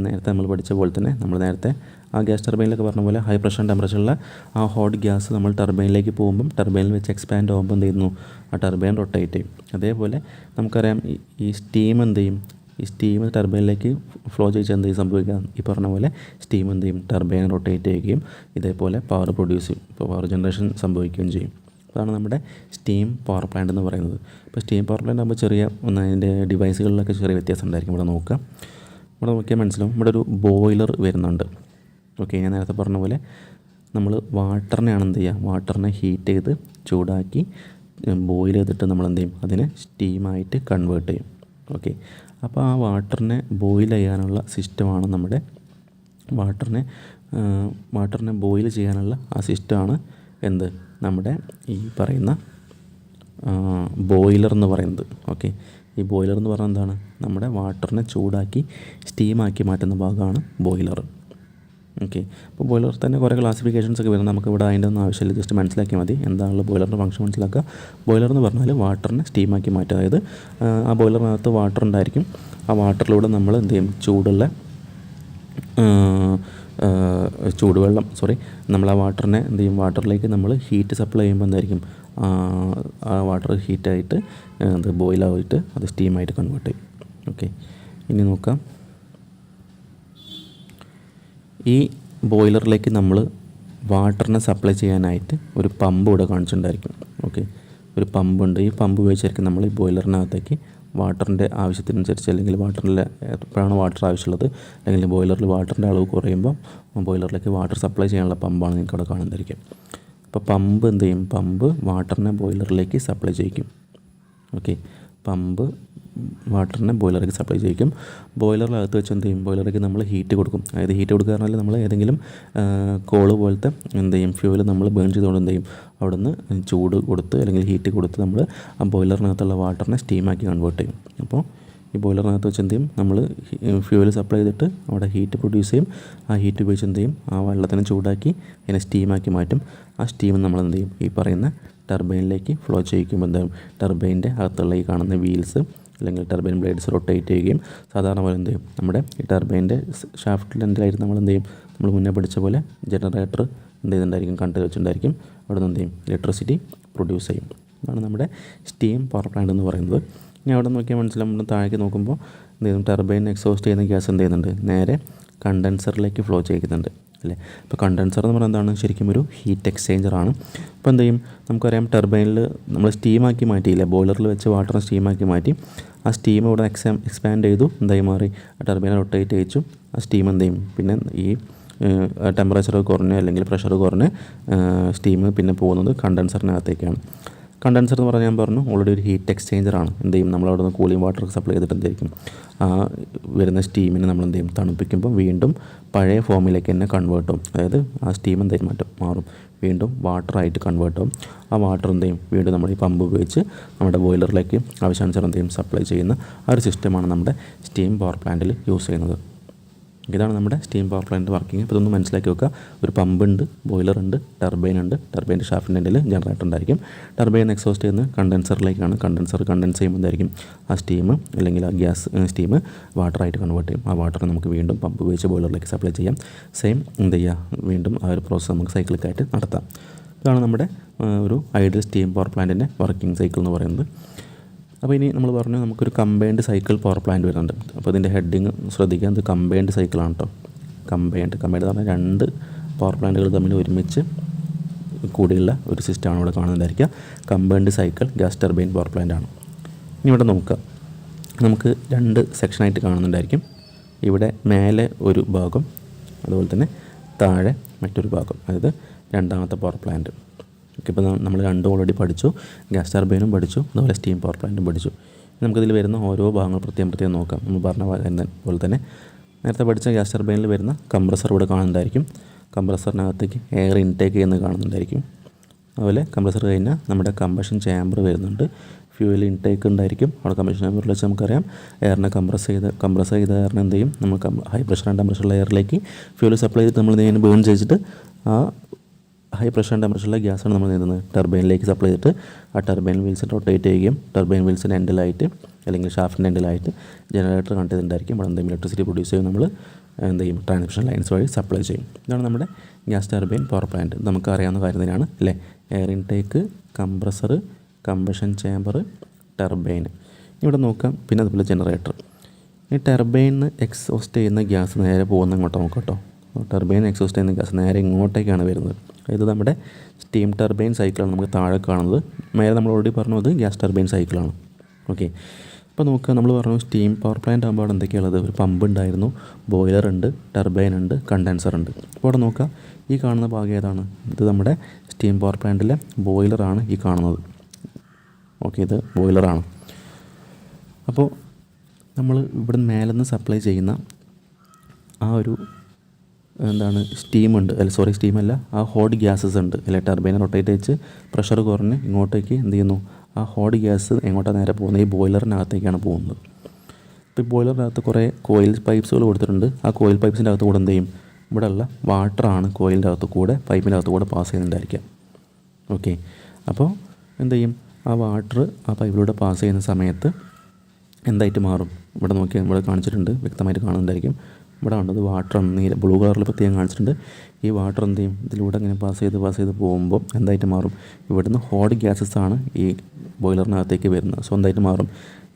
നേരത്തെ നമ്മൾ പഠിച്ച പോലെ തന്നെ നമ്മൾ നേരത്തെ ആ ഗ്യാസ് ടർബൈനിലൊക്കെ പറഞ്ഞ പോലെ ഹൈ പ്രഷർ ടെമ്പറേച്ചറിലുള്ള ആ ഹോട്ട് ഗ്യാസ് നമ്മൾ ടർബൈനിലേക്ക് പോകുമ്പം ടർബൈനിൽ വെച്ച് എക്സ്പാൻഡ് ആകുമ്പോൾ എന്ത് ചെയ്യുന്നു, ആ ടർബൈൻ റൊട്ടേറ്റ് ചെയ്യും. അതേപോലെ നമുക്കറിയാം ഈ സ്റ്റീം എന്ത് ചെയ്യും, ഈ സ്റ്റീം ടർബൈനിലേക്ക് ഫ്ലോ ചെയ്യിച്ചാൽ എന്ത് ചെയ്യും സംഭവിക്കുക, ഈ പറഞ്ഞ പോലെ സ്റ്റീം എന്ത് ചെയ്യും, ടർബൈൻ റൊട്ടേറ്റ് ചെയ്യുകയും ഇതേപോലെ പവർ പ്രൊഡ്യൂസ് ചെയ്യും, ഇപ്പോൾ പവർ ജനറേഷൻ സംഭവിക്കുകയും ചെയ്യും. അതാണ് നമ്മുടെ സ്റ്റീം പവർ പ്ലാന്റ് എന്ന് പറയുന്നത്. ഇപ്പോൾ സ്റ്റീം പവർ പ്ലാന്റ് ആകുമ്പോൾ ചെറിയ അതിൻ്റെ ഡിവൈസുകളിലൊക്കെ ചെറിയ വ്യത്യാസം ഉണ്ടായിരിക്കും. ഇവിടെ നോക്കുക, ഇവിടെ നോക്കിയാൽ മനസ്സിലാവും. ഇവിടെ ഒരു ബോയിലർ വരുന്നുണ്ട്. ഓക്കെ, ഞാൻ നേരത്തെ പറഞ്ഞ പോലെ നമ്മൾ വാട്ടറിനെയാണ് എന്ത് ചെയ്യുക, വാട്ടറിനെ ഹീറ്റ് ചെയ്ത് ചൂടാക്കി ബോയിൽ ചെയ്തിട്ട് നമ്മൾ എന്ത് ചെയ്യും, അതിനെ സ്റ്റീമായിട്ട് കൺവേർട്ട് ചെയ്യും. ഓക്കെ, അപ്പോൾ ആ വാട്ടറിനെ ബോയിൽ ചെയ്യാനുള്ള സിസ്റ്റമാണ് നമ്മുടെ വാട്ടറിനെ ബോയിൽ ചെയ്യാനുള്ള ആ സിസ്റ്റമാണ് എന്ത്, നമ്മുടെ ഈ പറയുന്ന ബോയിലർ എന്ന് പറയുന്നത്. ഓക്കെ, ഈ ബോയിലർ എന്ന് പറഞ്ഞാൽ എന്താണ്, നമ്മുടെ വാട്ടറിനെ ചൂടാക്കി സ്റ്റീമാക്കി മാറ്റുന്ന ഭാഗമാണ് ബോയിലർ. ഓക്കെ, അപ്പോൾ ബോയിലർ തന്നെ കുറേ ക്ലാസിഫിക്കേഷൻസ് ഒക്കെ വരുന്നത്, നമുക്ക് ഇവിടെ അതിൻ്റെ ഒന്നും ആവശ്യമില്ല, ജസ്റ്റ് മനസ്സിലാക്കിയാൽ മതി. എന്താണുള്ള ബോയിലറിൻ്റെ ഫംഗ്ഷൻ മനസ്സിലാക്കുക. ബോയിലർ എന്ന് പറഞ്ഞാൽ വാട്ടറിനെ സ്റ്റീമാക്കി മാറ്റുക. അതായത് ആ ബോയിലറിനകത്ത് വാട്ടർ ഉണ്ടായിരിക്കും. ആ വാട്ടറിലൂടെ നമ്മൾ എന്ത് ചെയ്യും, ചൂടുവെള്ളം നമ്മൾ ആ വാട്ടറിനെ എന്ത് ചെയ്യും, വാട്ടറിലേക്ക് നമ്മൾ ഹീറ്റ് സപ്ലൈ ചെയ്യുമ്പോൾ എന്തായിരിക്കും, ആ വാട്ടർ ഹീറ്റായിട്ട് അത് ബോയിലായിട്ട് അത് സ്റ്റീമായിട്ട് കൺവേർട്ട് ചെയ്യും. ഓക്കെ, ഇനി നോക്കാം. ഈ ബോയിലറിലേക്ക് നമ്മൾ വാട്ടറിനെ സപ്ലൈ ചെയ്യാനായിട്ട് ഒരു പമ്പ് ഇവിടെ കാണിച്ചിട്ടുണ്ടായിരിക്കും. ഓക്കെ, ഒരു പമ്പുണ്ട്. ഈ പമ്പ് ഉപയോഗിച്ചായിരിക്കും നമ്മൾ ഈ ബോയിലറിനകത്തേക്ക് വാട്ടറിൻ്റെ ആവശ്യത്തിനനുസരിച്ച്, അല്ലെങ്കിൽ വാട്ടറിൽ എപ്പോഴാണ് വാട്ടർ ആവശ്യമുള്ളത്, അല്ലെങ്കിൽ ബോയിലറിൽ വാട്ടറിൻ്റെ അളവ് കുറയുമ്പോൾ ബോയിലറിലേക്ക് വാട്ടർ സപ്ലൈ ചെയ്യാനുള്ള പമ്പാണ് നിങ്ങൾക്ക് അവിടെ കാണുന്നതായിരിക്കും. അപ്പോൾ പമ്പ് എന്ത് ചെയ്യും, പമ്പ് വാട്ടറിനെ ബോയിലറിലേക്ക് സപ്ലൈ ചെയ്യിക്കും. ഓക്കെ, പമ്പ് വാട്ടറിനെ ബോയിലറിലേക്ക് സപ്ലൈ ചെയ്യിക്കും. ബോയിലറിനകത്ത് വെച്ച് എന്ത് ചെയ്യും, ബോയിലറിലേക്ക് നമ്മൾ ഹീറ്റ് കൊടുക്കും. അതായത് ഹീറ്റ് കൊടുക്കുക പറഞ്ഞാൽ നമ്മൾ ഏതെങ്കിലും കോള് പോലത്തെ എന്ത് ചെയ്യും, ഫ്യൂവൽ നമ്മൾ ബേൺ ചെയ്തുകൊണ്ട് എന്ത് ചെയ്യും, അവിടെ നിന്ന് ചൂട് കൊടുത്ത് അല്ലെങ്കിൽ ഹീറ്റ് കൊടുത്ത് നമ്മൾ ആ ബോയിലറിനകത്തുള്ള വാട്ടറിനെ സ്റ്റീമാക്കി കൺവേർട്ട് ചെയ്യും. അപ്പോൾ ഈ ബോയിലറിനകത്ത് വെച്ച് എന്ത് ചെയ്യും, നമ്മൾ ഫ്യൂവൽ സപ്ലൈ ചെയ്തിട്ട് അവിടെ ഹീറ്റ് പ്രൊഡ്യൂസ് ചെയ്യും. ആ ഹീറ്റ് ഉപയോഗിച്ച് എന്ത് ചെയ്യും, ആ വെള്ളത്തിനെ ചൂടാക്കി അതിനെ സ്റ്റീമാക്കി മാറ്റും. ആ സ്റ്റീം നമ്മൾ എന്ത് ചെയ്യും, ഈ പറയുന്ന ടർബൈനിലേക്ക് ഫ്ലോ ചെയ്യിക്കുമ്പോൾ എന്താകും, ടർബൈൻ്റെ അകത്തുള്ള ഈ കാണുന്ന വീൽസ് അല്ലെങ്കിൽ ടർബൈൻ ബ്ലേഡ്സ് റൊട്ടേറ്റ് ചെയ്യുകയും സാധാരണ പോലെ എന്ത് ചെയ്യും, നമ്മുടെ ഈ ടർബൈൻ്റെ ഷാഫ്റ്റ് ലെൻഡിലായിട്ട് നമ്മൾ എന്ത് ചെയ്യും, നമ്മൾ മുന്നേ പഠിച്ച പോലെ ജനറേറ്റർ എന്ത് ചെയ്തിട്ടുണ്ടായിരിക്കും, കണ്ട് വെച്ചിട്ടുണ്ടായിരിക്കും. അവിടെ നിന്ന് എന്ത് ചെയ്യും, ഇലക്ട്രിസിറ്റി പ്രൊഡ്യൂസ് ചെയ്യും. അതാണ് നമ്മുടെ സ്റ്റീം പവർ പ്ലാന്റ് എന്ന് പറയുന്നത്. ഇനി അവിടെ നോക്കിയാൽ മനസ്സിലാവും, നമ്മൾ താഴേക്ക് നോക്കുമ്പോൾ എന്ത് ചെയ്യും, ടർബൈൻ എക്സോസ്റ്റ് ചെയ്യുന്ന ഗ്യാസ് എന്ത് ചെയ്യുന്നുണ്ട്, നേരെ കണ്ടൻസറിലേക്ക് ഫ്ലോ ചെയ്യുന്നുണ്ട് അല്ലേ. അപ്പോൾ കണ്ടൻസർ എന്ന് പറയുന്നത് എന്താണ്, ശരിക്കും ഒരു ഹീറ്റ് എക്സ്ചേഞ്ചറാണ്. അപ്പോൾ എന്ത് ചെയ്യും, നമുക്കറിയാം ടർബൈനിൽ നമ്മൾ സ്റ്റീമാക്കി മാറ്റിയില്ലേ, ബോയിലറിൽ വെച്ച് വാട്ടർ സ്റ്റീമാക്കി മാറ്റി. ആ സ്റ്റീം ഇവിടെ എക്സ്പാൻഡ് ചെയ്തു, എന്തായി മാറി, ആ ടർബൈനെ റൊട്ടേറ്റ് ചെയ്യിച്ചു. ആ സ്റ്റീം എന്ത് ചെയ്യും, പിന്നെ ഈ ടെമ്പറേച്ചർ കുറഞ്ഞ് അല്ലെങ്കിൽ പ്രഷർ കുറഞ്ഞ് സ്റ്റീം പിന്നെ പോകുന്നത് കണ്ടൻസറിനകത്തേക്കാണ്. കണ്ടൻസർ എന്ന് പറഞ്ഞാൽ ഞാൻ പറഞ്ഞു ഓൾറെഡി ഒരു ഹീറ്റ് എക്സ്ചേഞ്ചറാണ്. എന്ത് ചെയ്യും, നമ്മളവിടെ നിന്ന് കൂളിംഗ് വാട്ടർ സപ്ലൈ ചെയ്തിട്ട് എന്തായിരിക്കും, ആ വരുന്ന സ്റ്റീമിനെ നമ്മൾ എന്ത് ചെയ്യും, തണുപ്പിക്കുമ്പോൾ വീണ്ടും പഴയ ഫോമിലേക്ക് തന്നെ കൺവേർട്ട് ആവും. അതായത് ആ സ്റ്റീം എന്തായാലും മാറും, വീണ്ടും വാട്ടറായിട്ട് കൺവേർട്ട് ആവും. ആ വാട്ടർ എന്ത് ചെയ്യും, വീണ്ടും നമ്മൾ ഈ പമ്പ് ഉപയോഗിച്ച് നമ്മുടെ ബോയിലറിലേക്ക് ആവശ്യാനുസരണം എന്ത് ചെയ്യും, സപ്ലൈ ചെയ്യുന്ന ആ ഒരു സിസ്റ്റമാണ് നമ്മുടെ സ്റ്റീം പവർ പ്ലാന്റിൽ യൂസ് ചെയ്യുന്നത്. ഇതാണ് നമ്മുടെ സ്റ്റീം പവർ പ്ലാന്റ് വർക്കിംഗ്. അപ്പോൾ ഇതൊന്ന് മനസ്സിലാക്കി വെക്കുക. ഒരു പമ്പുണ്ട്, ബോയിലറുണ്ട്, ടർബൈൻ ഉണ്ട്. ടർബൈൻ്റെ ഷാഫ്റ്റിൻ്റെ എൻഡിൽ ജനറേറ്റർ ഉണ്ടായിരിക്കും. ടർബൈൻ എക്സോസ്റ്റ് ചെയ്യുന്നത് കണ്ടൻസറിലേക്കാണ്. കണ്ടൻസർ കണ്ടൻസ് ചെയ്യുമ്പോൾ എന്തായിരിക്കും, ആ സ്റ്റീം അല്ലെങ്കിൽ ആ ഗ്യാസ് സ്റ്റീം വാട്ടറായിട്ട് കൺവേർട്ട് ചെയ്യും. ആ വാട്ടർ നമുക്ക് വീണ്ടും പമ്പ് ഉപയോഗിച്ച് ബോയിലറിലേക്ക് സപ്ലൈ ചെയ്യാം. സെയിം എന്ത് ചെയ്യുക, വീണ്ടും ആ ഒരു പ്രോസസ്സ് നമുക്ക് സൈക്കിളിക്കായിട്ട് നടത്താം. ഇതാണ് നമ്മുടെ ഒരു ഐഡിയൽ സ്റ്റീം പവർ പ്ലാന്റിൻ്റെ വർക്കിംഗ് സൈക്കിൾ എന്ന് പറയുന്നത്. അപ്പോൾ ഇനി നമ്മൾ പറഞ്ഞു നമുക്കൊരു കമ്പൈൻഡ് സൈക്കിൾ പവർ പ്ലാന്റ് വരുന്നുണ്ട്. അപ്പോൾ ഇതിൻ്റെ ഹെഡിങ് ശ്രദ്ധിക്കുക, ഇത് കമ്പൈൻഡ് സൈക്കിളാണ് കേട്ടോ. കമ്പൈൻഡ് എന്ന് പറഞ്ഞാൽ രണ്ട് പവർ പ്ലാന്റുകൾ തമ്മിൽ ഒരുമിച്ച് കൂടിയുള്ള ഒരു സിസ്റ്റമാണ് ഇവിടെ കാണുന്നതായിരിക്കുക. Combined cycle gas turbine power plant ആണ്. ഇനി ഇവിടെ നോക്കുക, നമുക്ക് രണ്ട് സെക്ഷനായിട്ട് കാണുന്നുണ്ടായിരിക്കും. ഇവിടെ മേലെ ഒരു ഭാഗം, അതുപോലെ തന്നെ താഴെ മറ്റൊരു ഭാഗം, അതായത് രണ്ടാമത്തെ പവർ പ്ലാന്റ്. ഓക്കെ, ഇപ്പോൾ നമ്മൾ രണ്ടും ഓൾറെഡി പഠിച്ചു. ഗ്യാസ് ടർബൈനും പഠിച്ചു, അതുപോലെ സ്റ്റീം പവർ പ്ലാന്റും പഠിച്ചു. നമുക്കിതിൽ വരുന്ന ഓരോ ഭാഗങ്ങൾ പ്രത്യേകം നോക്കാം. നമ്മൾ പറഞ്ഞ പോലെ തന്നെ നേരത്തെ പഠിച്ച ഗ്യാസ് ടർബൈനിൽ വരുന്ന കംപ്രസർ ഇവിടെ കാണുന്നുണ്ടായിരിക്കും. കംപ്രസറിനകത്തേക്ക് എയർ ഇൻടേക്ക് ചെയ്യുന്നത് കാണുന്നുണ്ടായിരിക്കും. അതുപോലെ കംപ്രസർ കഴിഞ്ഞാൽ നമ്മുടെ കമ്പഷൻ ചാമ്പർ വരുന്നുണ്ട്. ഫ്യൂവൽ ഇൻടേക്ക് ഉണ്ടായിരിക്കും. അവിടെ കമ്പഷൻ ചാമ്പറിൽ വെച്ച് നമുക്കറിയാം എയറിനെ കംപ്രസ് ചെയ്ത എയറിനെ എന്ത് ചെയ്യും, നമുക്ക് ഹൈ പ്രഷർ ആൻഡ് ടെമ്പറേച്ചറുള്ള എയറിലേക്ക് ഫ്യൂവൽ സപ്ലൈ ചെയ്തിട്ട് നമ്മൾ ഇതിനെ ബേൺ ചെയ്തിട്ട് ആ ഹൈ പ്രഷർ ആൻഡ് ടെമ്പറേച്ചറുള്ള ഗ്യാസാണ് നമ്മൾ നേടുന്നത് ടർബൈനിലേക്ക് സപ്ലൈ ചെയ്തിട്ട് ആ ടർബൈൻ വീൽസിന് റൊട്ടേറ്റ് ചെയ്യുകയും ടർബൈൻ വീൽസിൻ്റെ എൻഡിലായിട്ട് അല്ലെങ്കിൽ ഷാഫ്റ്റിൻ്റെ എൻഡിലായിട്ട് ജനറേറ്റർ കണക്ട് ചെയ്തിട്ടുണ്ടായിരിക്കും. അവിടെ എന്തെങ്കിലും ഇലക്ട്രിസിറ്റി പ്രൊഡ്യൂസ് ചെയ്യും, നമ്മൾ എന്ത് ചെയ്യും, ട്രാൻസ്മിഷൻ ലൈൻസ് വഴി സപ്ലൈ ചെയ്യും. ഇതാണ് നമ്മുടെ ഗ്യാസ് ടർബൈൻ പവർ പ്ലാന്റ്. നമുക്ക് അറിയാവുന്ന കാര്യം തന്നെയാണ് അല്ലേ. Air intake, compressor, combustion chamber, turbine. ഇവിടെ നോക്കാം. പിന്നെ അതുപോലെ ജനറേറ്റർ. ഈ ടർബൈനിന് എക്സോസ്റ്റ് ചെയ്യുന്ന ഗ്യാസ് നേരെ പോകുന്ന ഇങ്ങോട്ട് നോക്കാം കേട്ടോ. ടർബൈൻ എക്സോസ്റ്റ് ചെയ്യുന്ന ഗ്യാസ് നേരെ ഇങ്ങോട്ടേക്കാണ് വരുന്നത്. ഇത് നമ്മുടെ സ്റ്റീം ടർബൈൻ സൈക്കിളാണ് നമുക്ക് താഴെ കാണുന്നത്. മേലെ നമ്മൾ ഓൾറെഡി പറഞ്ഞത് ഗ്യാസ് ടർബൈൻ സൈക്കിളാണ്. ഓക്കെ, അപ്പോൾ നോക്കുക, നമ്മൾ പറഞ്ഞു സ്റ്റീം പവർ പ്ലാന്റ് ആകുമ്പോൾ എന്തൊക്കെയുള്ളത്, ഒരു പമ്പ് ഉണ്ടായിരുന്നു, ബോയിലർ ഉണ്ട്, ടർബൈൻ ഉണ്ട്, കണ്ടൻസർ ഉണ്ട്. അപ്പോൾ അവിടെ നോക്കുക, ഈ കാണുന്ന ഭാഗം ഏതാണ്, ഇത് നമ്മുടെ സ്റ്റീം പവർ പ്ലാന്റിലെ ബോയിലറാണ് ഈ കാണുന്നത്. ഓക്കെ, ഇത് ബോയിലറാണ്. അപ്പോൾ നമ്മൾ ഇവിടെ മേലെ നിന്ന് സപ്ലൈ ചെയ്യുന്ന ആ ഒരു എന്താണ് സ്റ്റീമുണ്ട്, സ്റ്റീമല്ല, ആ ഹോട്ട് ഗ്യാസസ് ഉണ്ട് അല്ലെ. ടർബൈനെ റൊട്ടേറ്റ് വെച്ച് പ്രഷർ കുറഞ്ഞ് ഇങ്ങോട്ടേക്ക് എന്ത് ചെയ്യുന്നു, ആ ഹോട്ട് ഗ്യാസ് എങ്ങോട്ടാണ് നേരെ പോകുന്നത്, ഈ ബോയിലറിനകത്തേക്കാണ് പോകുന്നത്. ഇപ്പോൾ ഈ ബോയിലറിനകത്ത് കുറേ കോയിൽ പൈപ്പ്സുകൾ കൊടുത്തിട്ടുണ്ട്. ആ കോയിൽ പൈപ്പ്സിൻ്റെ അകത്ത് കൂടെ എന്ത് ചെയ്യും, ഇവിടെ ഉള്ള വാട്ടറാണ് കോയിലിൻ്റെ അകത്ത് കൂടെ പൈപ്പിൻ്റെ അകത്ത് കൂടെ പാസ് ചെയ്യുന്നുണ്ടായിരിക്കാം. ഓക്കെ, അപ്പോൾ എന്ത് ചെയ്യും, ആ വാട്ടർ ആ പൈപ്പിലൂടെ പാസ് ചെയ്യുന്ന സമയത്ത് എന്തായിട്ട് മാറും, ഇവിടെ നോക്കിയാൽ ഇവിടെ കാണിച്ചിട്ടുണ്ട്, വ്യക്തമായിട്ട് കാണുന്നുണ്ടായിരിക്കും. ഇവിടെ കണ്ടത് വാട്ടർ ബ്ലൂ കളറിൽ പ്രത്യേകം കാണിച്ചിട്ടുണ്ട്. ഈ വാട്ടർ എന്ത് ചെയ്യും, ഇതിലൂടെ ഇങ്ങനെ പാസ് ചെയ്ത് പോകുമ്പോൾ എന്തായിട്ട് മാറും, ഇവിടുന്ന് ഹോട്ട് ഗ്യാസസ് ആണ് ഈ ബോയിലറിനകത്തേക്ക് വരുന്നത്. സോ എന്തായിട്ട് മാറും,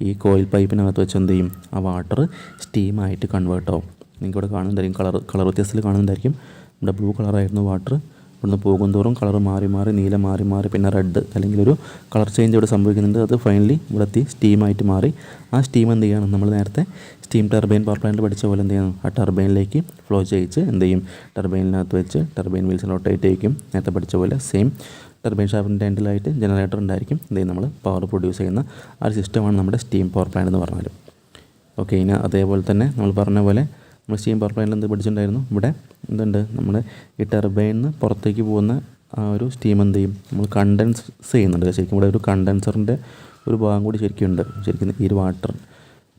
ഈ കോയിൽ പൈപ്പിനകത്ത് വെച്ച് എന്ത് ചെയ്യും, ആ വാട്ടർ സ്റ്റീമായിട്ട് കൺവേർട്ട് ആവും. നിങ്ങൾക്ക് ഇവിടെ കാണുന്നുണ്ടായിരിക്കും, കളർ വ്യത്യാസത്തിൽ കാണുന്നുണ്ടായിരിക്കും. ഇവിടെ ബ്ലൂ കളറായിരുന്നു വാട്ടർ, ഇവിടുന്ന് പോകുന്തോറും കളർ മാറി മാറി നീല മാറി മാറി പിന്നെ റെഡ് അല്ലെങ്കിൽ ഒരു കളർ ചേഞ്ച് ഇവിടെ സംഭവിക്കുന്നുണ്ട്. അത് ഫൈനലി ഇവിടെ എത്തി സ്റ്റീമായിട്ട് മാറി. ആ സ്റ്റീം എന്ത് ചെയ്യണം, നമ്മൾ നേരത്തെ സ്റ്റീം ടർബൈൻ പവർ പ്ലാന്റിൽ പഠിച്ച പോലെ എന്ത് ചെയ്യണം, ആ ടർബൈനിലേക്ക് ഫ്ലോ ചെയ്യിച്ച് എന്ത് ചെയ്യും, ടർബൈനിനകത്ത് വെച്ച് ടർബൈൻ വീൽസ് റൊട്ടേറ്റ് ചെയ്യിക്കും. നേരത്തെ പഠിച്ച പോലെ സെയിം ടർബൈൻ ഷാഫ്റ്റിൻ്റെ എൻഡിലായിട്ട് ജനറേറ്റർ ഉണ്ടായിരിക്കും. എന്ത് ചെയ്യും, നമ്മൾ പവർ പ്രൊഡ്യൂസ് ചെയ്യുന്ന ആ ഒരു സിസ്റ്റമാണ് നമ്മുടെ സ്റ്റീം പവർ പ്ലാന്റ് എന്ന് പറഞ്ഞാൽ. ഓക്കെ, ഇനി അതേപോലെ തന്നെ നമ്മൾ പറഞ്ഞ പോലെ നമ്മൾ സ്റ്റീം പവർ പ്ലാന്റിൽ എന്ത് പഠിച്ചിട്ടുണ്ടായിരുന്നു, ഇവിടെ എന്തുണ്ട്, നമ്മൾ ഈ ടർബൈനിൽ നിന്ന് പുറത്തേക്ക് പോകുന്ന ആ ഒരു സ്റ്റീം എന്ത് ചെയ്യും, നമ്മൾ കണ്ടൻസ് ചെയ്യുന്നുണ്ട്. ശരിക്കും ഇവിടെ ഒരു കണ്ടൻസറിൻ്റെ ഒരു ഭാഗം കൂടി ശരിക്കും ഉണ്ട്. ശരിക്കും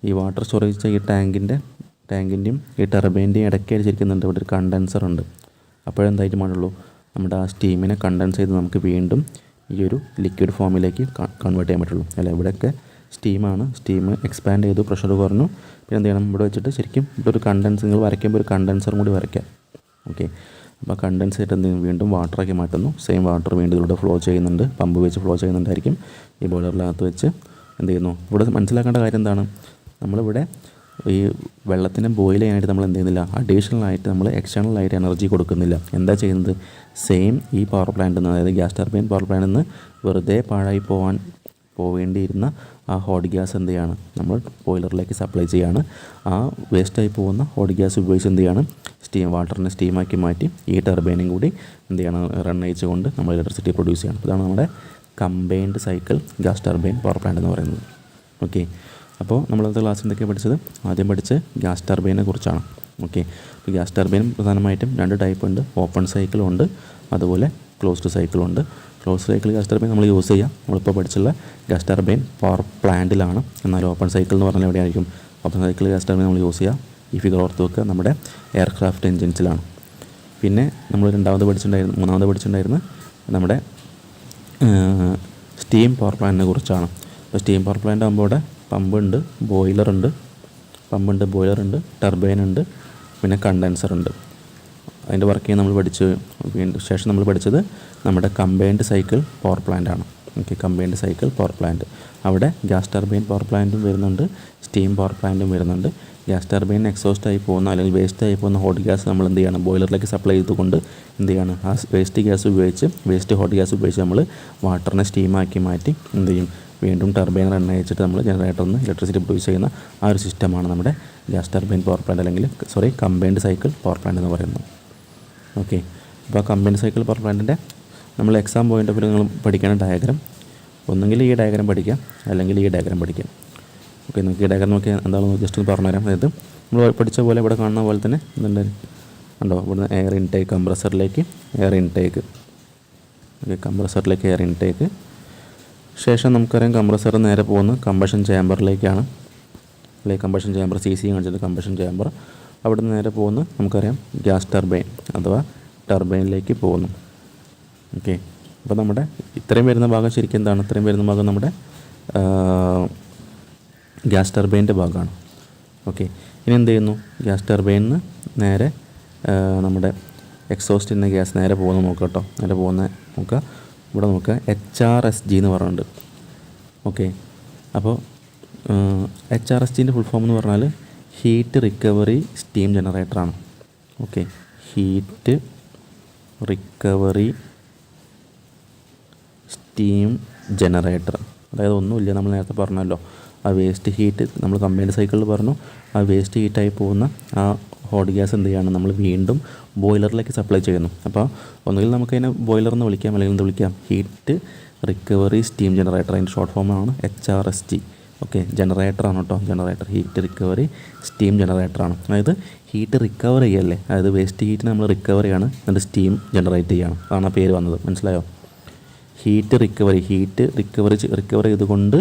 ഈ വാട്ടർ സ്റ്റോറേജ് ഈ ടാങ്കിൻ്റെയും ഈ ടർബൈൻ്റെയും ഇടയ്ക്കായിട്ട് ശരിക്കും ഇവിടെ ഒരു കണ്ടൻസർ ഉണ്ട്. അപ്പോഴെന്തായിട്ട് മാറുള്ളൂ, നമ്മുടെ ആ സ്റ്റീമിനെ കണ്ടൻസ് ചെയ്ത് നമുക്ക് വീണ്ടും ഈ ഒരു ലിക്വിഡ് ഫോമിലേക്ക് കൺവേർട്ട് ചെയ്യാൻ പറ്റുള്ളൂ. അല്ല, ഇവിടെയൊക്കെ സ്റ്റീം എക്സ്പാൻഡ് ചെയ്തു, പ്രഷർ കുറഞ്ഞു. പിന്നെ എന്ത് ചെയ്യണം, ഇവിടെ വെച്ചിട്ട് ശരിക്കും ഇവിടെ ഒരു കണ്ടൻസ്, നിങ്ങൾ വരയ്ക്കുമ്പോൾ ഒരു കണ്ടൻസറും കൂടി വരയ്ക്കാം. ഓക്കെ, അപ്പോൾ കണ്ടൻസ് ചെയ്തിട്ട് എന്ത് ചെയ്യും, വീണ്ടും വാട്ടറാക്കി മാറ്റുന്നു. സെയിം വാട്ടർ വീണ്ടും ഇതിലൂടെ ഫ്ലോ ചെയ്യുന്നുണ്ട്, പമ്പ് വെച്ച് ഫ്ലോ ചെയ്യുന്നുണ്ടായിരിക്കും. ഈ ബോയിലറിനകത്ത് വെച്ച് എന്ത് ചെയ്യുന്നു, ഇവിടെ മനസ്സിലാക്കേണ്ട കാര്യം എന്താണ്, നമ്മളിവിടെ ഈ വെള്ളത്തിനെ ബോയിൽ ചെയ്യാനായിട്ട് നമ്മൾ എന്ത് ചെയ്യുന്നില്ല, അഡീഷണലായിട്ട് നമ്മൾ എക്സ്റ്റേണലായിട്ട് എനർജി കൊടുക്കുന്നില്ല. എന്താ ചെയ്യുന്നത്, സെയിം ഈ പവർ പ്ലാന്റിൽ നിന്ന്, അതായത് ഗ്യാസ് ടർബൈൻ പവർ പ്ലാന്റിൽ നിന്ന് വെറുതെ പാഴായി പോവേണ്ടിയിരുന്ന ആ ഹോട്ട് ഗ്യാസ് എന്ത് ചെയ്യാണ്, നമ്മൾ ബോയിലറിലേക്ക് സപ്ലൈ ചെയ്യാണ്. ആ വേസ്റ്റായി പോകുന്ന ഹോട്ട് ഗ്യാസ് ഉപയോഗിച്ച് എന്ത് ചെയ്യാണ്, വാട്ടറിനെ സ്റ്റീമാക്കി മാറ്റി ഈ ടർബൈനും കൂടി എന്ത് ചെയ്യണം, റൺ അയച്ചുകൊണ്ട് നമ്മൾ ഇലക്ട്രിസിറ്റി പ്രൊഡ്യൂസ് ചെയ്യണം. ഇതാണ് നമ്മുടെ combined cycle gas turbine power plant എന്ന് പറയുന്നത്. ഓക്കെ, അപ്പോൾ നമ്മളത്തെ ക്ലാസ് എന്തൊക്കെയാണ് പഠിച്ചത്, ആദ്യം പഠിച്ച് ഗ്യാസ് ടർബൈനെ കുറിച്ചാണ്. ഓക്കെ, അപ്പോൾ ഗ്യാസ് ടർബൈനും പ്രധാനമായിട്ടും 2 ടൈപ്പ് ഉണ്ട്. ഓപ്പൺ സൈക്കിളും ഉണ്ട്, അതുപോലെ ക്ലോസ്ഡ് സൈക്കിളും ഉണ്ട്. ക്ലോസ്ഡ് സൈക്കിൾ ഗ്യാസ് ടർബൈൻ നമ്മൾ യൂസ് ചെയ്യുക നമ്മളിപ്പോൾ പഠിച്ചുള്ള ഗ്യാസ് ടർബൈൻ പവർ പ്ലാന്റിലാണ്. എന്നാൽ ഓപ്പൺ സൈക്കിൾ എന്ന് പറഞ്ഞാൽ എവിടെയായിരിക്കും, ഓപ്പൺ സൈക്കിൾ ഗ്യാസ് ടർബൈൻ നമ്മൾ യൂസ് ചെയ്യുക, ഈ ഫിഗർ ഓർത്ത് വെക്കുക, നമ്മുടെ എയർക്രാഫ്റ്റ് എൻജിൻസിലാണ്. പിന്നെ നമ്മൾ മൂന്നാമത് പഠിച്ചിട്ടുണ്ടായിരുന്നു നമ്മുടെ സ്റ്റീം പവർ പ്ലാന്റിനെ കുറിച്ചാണ്. അപ്പോൾ സ്റ്റീം പവർ പ്ലാന്റ് ആകുമ്പോൾ ഇവിടെ പമ്പുണ്ട്, ബോയിലറുണ്ട്, ടർബൈനുണ്ട്, പിന്നെ കണ്ടൻസറുണ്ട്. അതിൻ്റെ വർക്കിംഗ് നമ്മൾ പഠിച്ചു. ശേഷം നമ്മൾ പഠിച്ചത് നമ്മുടെ കമ്പൈൻഡ് സൈക്കിൾ പവർ പ്ലാന്റാണ്. Okay, combined cycle power plant, അവിടെ ഗ്യാസ് ടർബൈൻ പവർ പ്ലാന്റും വരുന്നുണ്ട്, സ്റ്റീം പവർ പ്ലാന്റും വരുന്നുണ്ട്. ഗ്യാസ് ടർബൈൻ എക്സോസ്റ്റ് ആയി പോകുന്ന അല്ലെങ്കിൽ വേസ്റ്റ് ആയി പോകുന്ന ഹോട്ട് ഗ്യാസ് നമ്മൾ എന്ത് ചെയ്യണം, ബോയിലറിലേക്ക് സപ്ലൈ ചെയ്തുകൊണ്ട് എന്ത് ചെയ്യണം, ആ വേസ്റ്റ് ഹോട്ട് ഗ്യാസ് ഉപയോഗിച്ച് നമ്മൾ വാട്ടറിനെ സ്റ്റീമാക്കി മാറ്റി എന്ത് ചെയ്യും, വീണ്ടും ടർബൈൻ റൺ അയച്ചിട്ട് നമ്മൾ ജനറേറ്ററിൽ നിന്ന് ഇലക്ട്രിസിറ്റി പ്രൊഡ്യൂസ് ചെയ്യുന്ന ആ ഒരു സിസ്റ്റമാണ് നമ്മുടെ ഗ്യാസ് ടർബൈൻ പവർ പ്ലാന്റ് അല്ലെങ്കിൽ കമ്പൈൻഡ് സൈക്കിൾ പവർ പ്ലാന്റ് എന്ന് പറയുന്നത്. ഓക്കെ, അപ്പോൾ കമ്പൈൻഡ് സൈക്കിൾ പവർ പ്ലാന്റിൻ്റെ നമ്മൾ എക്സാം പോയിൻ്റ് ഓഫ് വ്യൂ നിങ്ങൾ പഠിക്കുന്ന ഡയഗ്രാം ഒന്നുകിൽ ഈ ഡയഗ്രാം പഠിക്കാം അല്ലെങ്കിൽ ഈ ഡയഗ്രാം പഠിക്കാം. ഓക്കെ, നിങ്ങൾക്ക് ഈ ഡയഗ്രാം നോക്കി എന്താണെന്ന് ജസ്റ്റ് ഒന്ന് പറഞ്ഞുതരാം. അതായത് നമ്മൾ പഠിച്ച പോലെ ഇവിടെ കാണുന്ന പോലെ തന്നെ എന്തുണ്ട് ഉണ്ടോ, ഇവിടുന്ന് എയർ ഇൻടേക്ക്, കംപ്രസറിലേക്ക് എയർ ഇൻടേക്ക്. ഓക്കെ, കംപ്രസറിലേക്ക് എയർ ഇൻടേക്ക്. ശേഷം നമുക്കറിയാം കംപ്രസർ നേരെ പോകുന്നത് കമ്പഷൻ ചേമ്പറിലേക്കാണ്. അല്ലെങ്കിൽ കമ്പഷൻ ചേമ്പർ CC കാണിച്ചിട്ട് കമ്പഷൻ ചേമ്പർ, അവിടെ നിന്ന് നേരെ പോകുന്നത് നമുക്കറിയാം ഗ്യാസ് ടർബൈൻ അഥവാ ടർബൈനിലേക്ക് പോകുന്നു. ഓക്കെ, അപ്പോൾ നമ്മുടെ ഇത്രയും വരുന്ന ഭാഗം ശരിക്കും എന്താണ്, ഇത്രയും വരുന്ന ഭാഗം നമ്മുടെ ഗ്യാസ് ടർബൈൻ്റെ ഭാഗമാണ്. ഓക്കെ, ഇനി എന്ത് ചെയ്യുന്നു, ഗ്യാസ് ടർബൈനിൽ നിന്ന് നേരെ നമ്മുടെ എക്സോസ്റ്റിൽ നിന്ന് ഗ്യാസ് നേരെ പോകുന്നത് നോക്കുക കേട്ടോ. നേരെ പോകുന്ന നോക്കുക, ഇവിടെ നോക്കുക HRSG എന്ന് പറഞ്ഞിട്ടുണ്ട്. ഓക്കെ, അപ്പോൾ HRSGൻ്റെ ഫുൾ ഫോം എന്ന് പറഞ്ഞാൽ ഹീറ്റ് റിക്കവറി സ്റ്റീം ജനറേറ്ററാണ്. Okay, heat recovery steam generator, അതായത് ഒന്നുമില്ല, നമ്മൾ നേരത്തെ പറഞ്ഞല്ലോ ആ വേസ്റ്റ് ഹീറ്റ് നമ്മൾ കമ്പൈൻഡ് സൈക്കിളിൽ പറഞ്ഞു, ആ വേസ്റ്റ് ഹീറ്റായി പോകുന്ന ആ ഹോട്ട് ഗ്യാസ് എന്ത് ചെയ്യാണ്, നമ്മൾ വീണ്ടും ബോയിലറിലേക്ക് സപ്ലൈ ചെയ്യുന്നു. അപ്പോൾ ഒന്നുകിൽ നമുക്കതിനെ ബോയിലർ എന്ന് വിളിക്കാം, അല്ലെങ്കിൽ എന്ത് വിളിക്കാം, ഹീറ്റ് റിക്കവറി സ്റ്റീം ജനറേറ്റർ. അതിൻ്റെ ഷോർട്ട് ഫോമാണ് HRSG. ഓക്കെ, ജനറേറ്ററാണ് കേട്ടോ, ജനറേറ്റർ ഹീറ്റ് റിക്കവറി സ്റ്റീം ജനറേറ്ററാണ്. അതായത് ഹീറ്റ് റിക്കവർ ചെയ്യല്ലേ, അതായത് വേസ്റ്റ് ഹീറ്റിന് നമ്മൾ റിക്കവർ ചെയ്യാണ്, എന്നിട്ട് സ്റ്റീം ജനറേറ്റ് ചെയ്യാണ്, അതാണ് ആ പേര് വന്നത്. മനസ്സിലായോ, ഹീറ്റ് റിക്കവർ ചെയ്തുകൊണ്ട്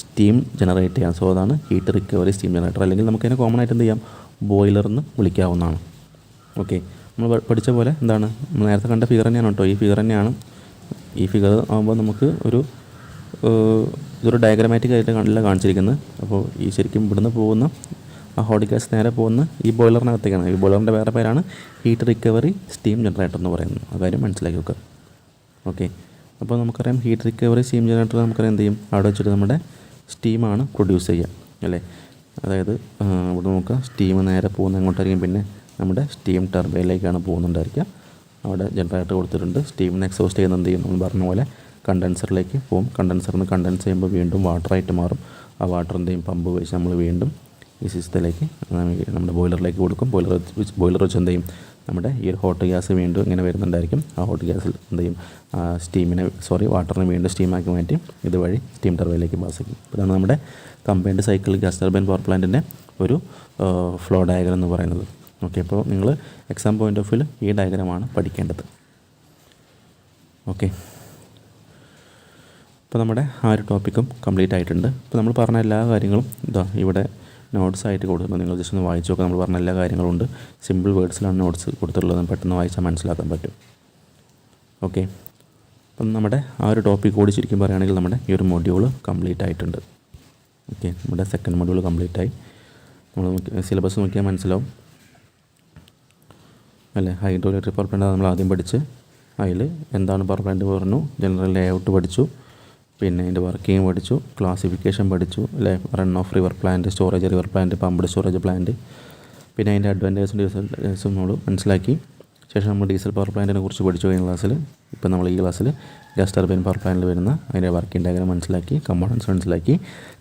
സ്റ്റീം ജനറേറ്റ് ചെയ്യാം. സോ അതാണ് ഹീറ്റ് റിക്കവറി സ്റ്റീം ജനറേറ്റർ. അല്ലെങ്കിൽ നമുക്കതിനെ കോമൺ ആയിട്ട് എന്ത് ചെയ്യാം, ബോയിലറിന്ന് വിളിക്കാവുന്നതാണ്. ഓക്കെ, നമ്മൾ പഠിച്ച പോലെ എന്താണ്, നമ്മൾ നേരത്തെ കണ്ട ഫിഗർ തന്നെയാണ് കേട്ടോ, ഈ ഫിഗർ തന്നെയാണ്. ഈ ഫിഗർ ആകുമ്പോൾ നമുക്ക് ഇതൊരു ഡയഗ്രാമാറ്റിക് ആയിട്ട് അല്ല കാണിച്ചിരിക്കുന്നത്. അപ്പോൾ ഈ ശരിക്കും ഇവിടുന്ന് പോകുന്ന ആ ഹോട്ട് ഗ്യാസ് നേരെ പോകുന്ന ഈ ബോയിലറിനകത്തേക്കാണ്. ഈ ബോയിലറിൻ്റെ വേറെ പേരാണ് ഹീറ്റ് റിക്കവറി സ്റ്റീം ജനറേറ്റർ എന്ന് പറയുന്നത്. ആ കാര്യം മനസ്സിലാക്കി വെക്കുക. ഓക്കെ, അപ്പോൾ നമുക്കറിയാം ഹീറ്റ് റിക്കവറി സ്റ്റീം ജനറേറ്റർ നമുക്കറിയാം എന്ത് ചെയ്യും, അവിടെ വെച്ചിട്ട് നമ്മുടെ സ്റ്റീമാണ് പ്രൊഡ്യൂസ് ചെയ്യുക അല്ലേ. അതായത് ഇവിടെ നോക്കുക, സ്റ്റീം നേരെ പോകുന്ന എങ്ങോട്ടായിരിക്കും, പിന്നെ നമ്മുടെ സ്റ്റീം ടർബൈനിലേക്കാണ് പോകുന്നുണ്ടായിരിക്കുക. അവിടെ ജനറേറ്റർ കൊടുത്തിട്ടുണ്ട്. സ്റ്റീമിന് എക്സോസ്റ്റ് ചെയ്യുന്ന എന്ത് ചെയ്യും, നമ്മൾ പറഞ്ഞ പോലെ കണ്ടൻസറിലേക്ക് പോകും. കണ്ടൻസറിൽ നിന്ന് കണ്ടൻസ് ചെയ്യുമ്പോൾ വീണ്ടും വാട്ടറായിട്ട് മാറും. ആ വാട്ടർ എന്ത് ചെയ്യും, പമ്പ് വെച്ച് നമ്മൾ വീണ്ടും ഈ സിസ്റ്റത്തിലേക്ക് നമ്മുടെ ബോയിലറിലേക്ക് കൊടുക്കും. ബോയിലർ വെച്ച് എന്ത് ചെയ്യും, നമ്മുടെ ഈ ഒരു ഹോട്ട് ഗ്യാസ് വീണ്ടും ഇങ്ങനെ വരുന്നുണ്ടായിരിക്കും. ആ ഹോട്ട് ഗ്യാസിൽ എന്ത് ചെയ്യും, വാട്ടറിനെ വീണ്ടും സ്റ്റീമാക്കി മാറ്റി ഇതുവഴി സ്റ്റീം ടർബൈനിലേക്ക് പാസ് ചെയ്യും. അപ്പോൾ ഇതാണ് നമ്മുടെ combined cycle gas turbine power പ്ലാന്റിൻ്റെ ഒരു ഫ്ലോ ഡയഗ്രം എന്ന് പറയുന്നത്. ഓക്കെ, അപ്പോൾ നിങ്ങൾ എക്സാം പോയിൻ്റ് ഓഫ് വ്യൂ ഈ ഡയഗ്രമാണ് പഠിക്കേണ്ടത്. ഓക്കെ, അപ്പോൾ നമ്മുടെ ആ ഒരു ടോപ്പിക്കും കംപ്ലീറ്റ് ആയിട്ടുണ്ട്. ഇപ്പോൾ നമ്മൾ പറഞ്ഞ എല്ലാ കാര്യങ്ങളും ഇവിടെ നോട്ട്സ് ആയിട്ട് കൊടുത്തിട്ടുണ്ട്. നിങ്ങൾ ജസ്റ്റ് ഒന്ന് വായിച്ച് നോക്കുക. നമ്മൾ പറഞ്ഞ എല്ലാ കാര്യങ്ങളും ഉണ്ട്. സിമ്പിൾ വേർഡ്സിലാണ് നോട്ട്സ് കൊടുത്തിട്ടുള്ളത്. പെട്ടെന്ന് വായിച്ചാൽ മനസ്സിലാക്കാൻ പറ്റും. ഓക്കെ, അപ്പം നമ്മുടെ ആ ഒരു ടോപ്പിക് കൂടി ചുരുക്കി പറയുകയാണെങ്കിൽ നമ്മുടെ ഈ ഒരു മൊഡ്യൂൾ കംപ്ലീറ്റ് ആയിട്ടുണ്ട്. ഓക്കെ, നമ്മുടെ സെക്കൻഡ് മൊഡ്യൂൾ കംപ്ലീറ്റ് ആയി. നമ്മൾ സിലബസ് നോക്കിയാൽ മനസ്സിലാവും അല്ലേ. ഹൈഡ്രോ ഇലക്ട്രിക് പവർ പ്ലാന്റ് നമ്മൾ ആദ്യം പഠിച്ച് അതിൽ എന്താണ് പവർ പ്ലാന്റ് പറഞ്ഞു, ജനറൽ ലേ ഔട്ട് പഠിച്ചു, പിന്നെ അതിൻ്റെ വർക്കിംഗ് പഠിച്ചു, ക്ലാസിഫിക്കേഷൻ പഠിച്ചു അല്ലേ, run off river plant, storage river plant, pumped storage plant, പിന്നെ അതിൻ്റെ അഡ്വാൻറ്റേജസും ഡിസഡ്വാൻറ്റേജസും നമ്മൾ മനസ്സിലാക്കി. ശേഷം നമ്മൾ ഡീസൽ പവർ പ്ലാന്റിനെ കുറിച്ച് പഠിച്ചു കഴിഞ്ഞ ക്ലാസ്സിൽ. ഇപ്പോൾ നമ്മൾ ഈ ക്ലാസ്സിൽ ഗ്യാസ് ടർബൈൻ പവർ പ്ലാന്റിൽ വരുന്ന അതിൻ്റെ വർക്കിംഗ് ഡയഗ്രം മനസ്സിലാക്കി, കമ്പോണൻസ് മനസ്സിലാക്കി,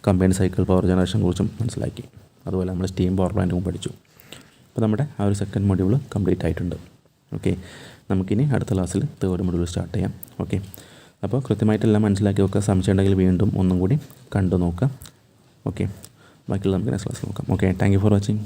കമ്പൈൻഡ് സൈക്കിൾ പവർ ജനറേഷൻ കുറിച്ചും മനസ്സിലാക്കി. അതുപോലെ നമ്മൾ സ്റ്റീം പവർ പ്ലാന്റും പഠിച്ചു. അപ്പോൾ നമ്മുടെ ആ ഒരു സെക്കൻഡ് മൊഡ്യൂൾ കംപ്ലീറ്റ് ആയിട്ടുണ്ട്. ഓക്കെ, നമുക്കിനി അടുത്ത ക്ലാസ്സിൽ തേർഡ് മൊഡ്യൂൾ സ്റ്റാർട്ട് ചെയ്യാം. ഓക്കെ, അപ്പോൾ കൃത്യമായിട്ടെല്ലാം മനസ്സിലാക്കി വെക്കുക. സംശയം ഉണ്ടെങ്കിൽ വീണ്ടും ഒന്നും കൂടി കണ്ടു നോക്കുക. ഓക്കെ, ബാക്കിയുള്ള നമുക്ക് നെക്സ്റ്റ് ക്ലാസ് നോക്കാം. Okay, thank you for watching.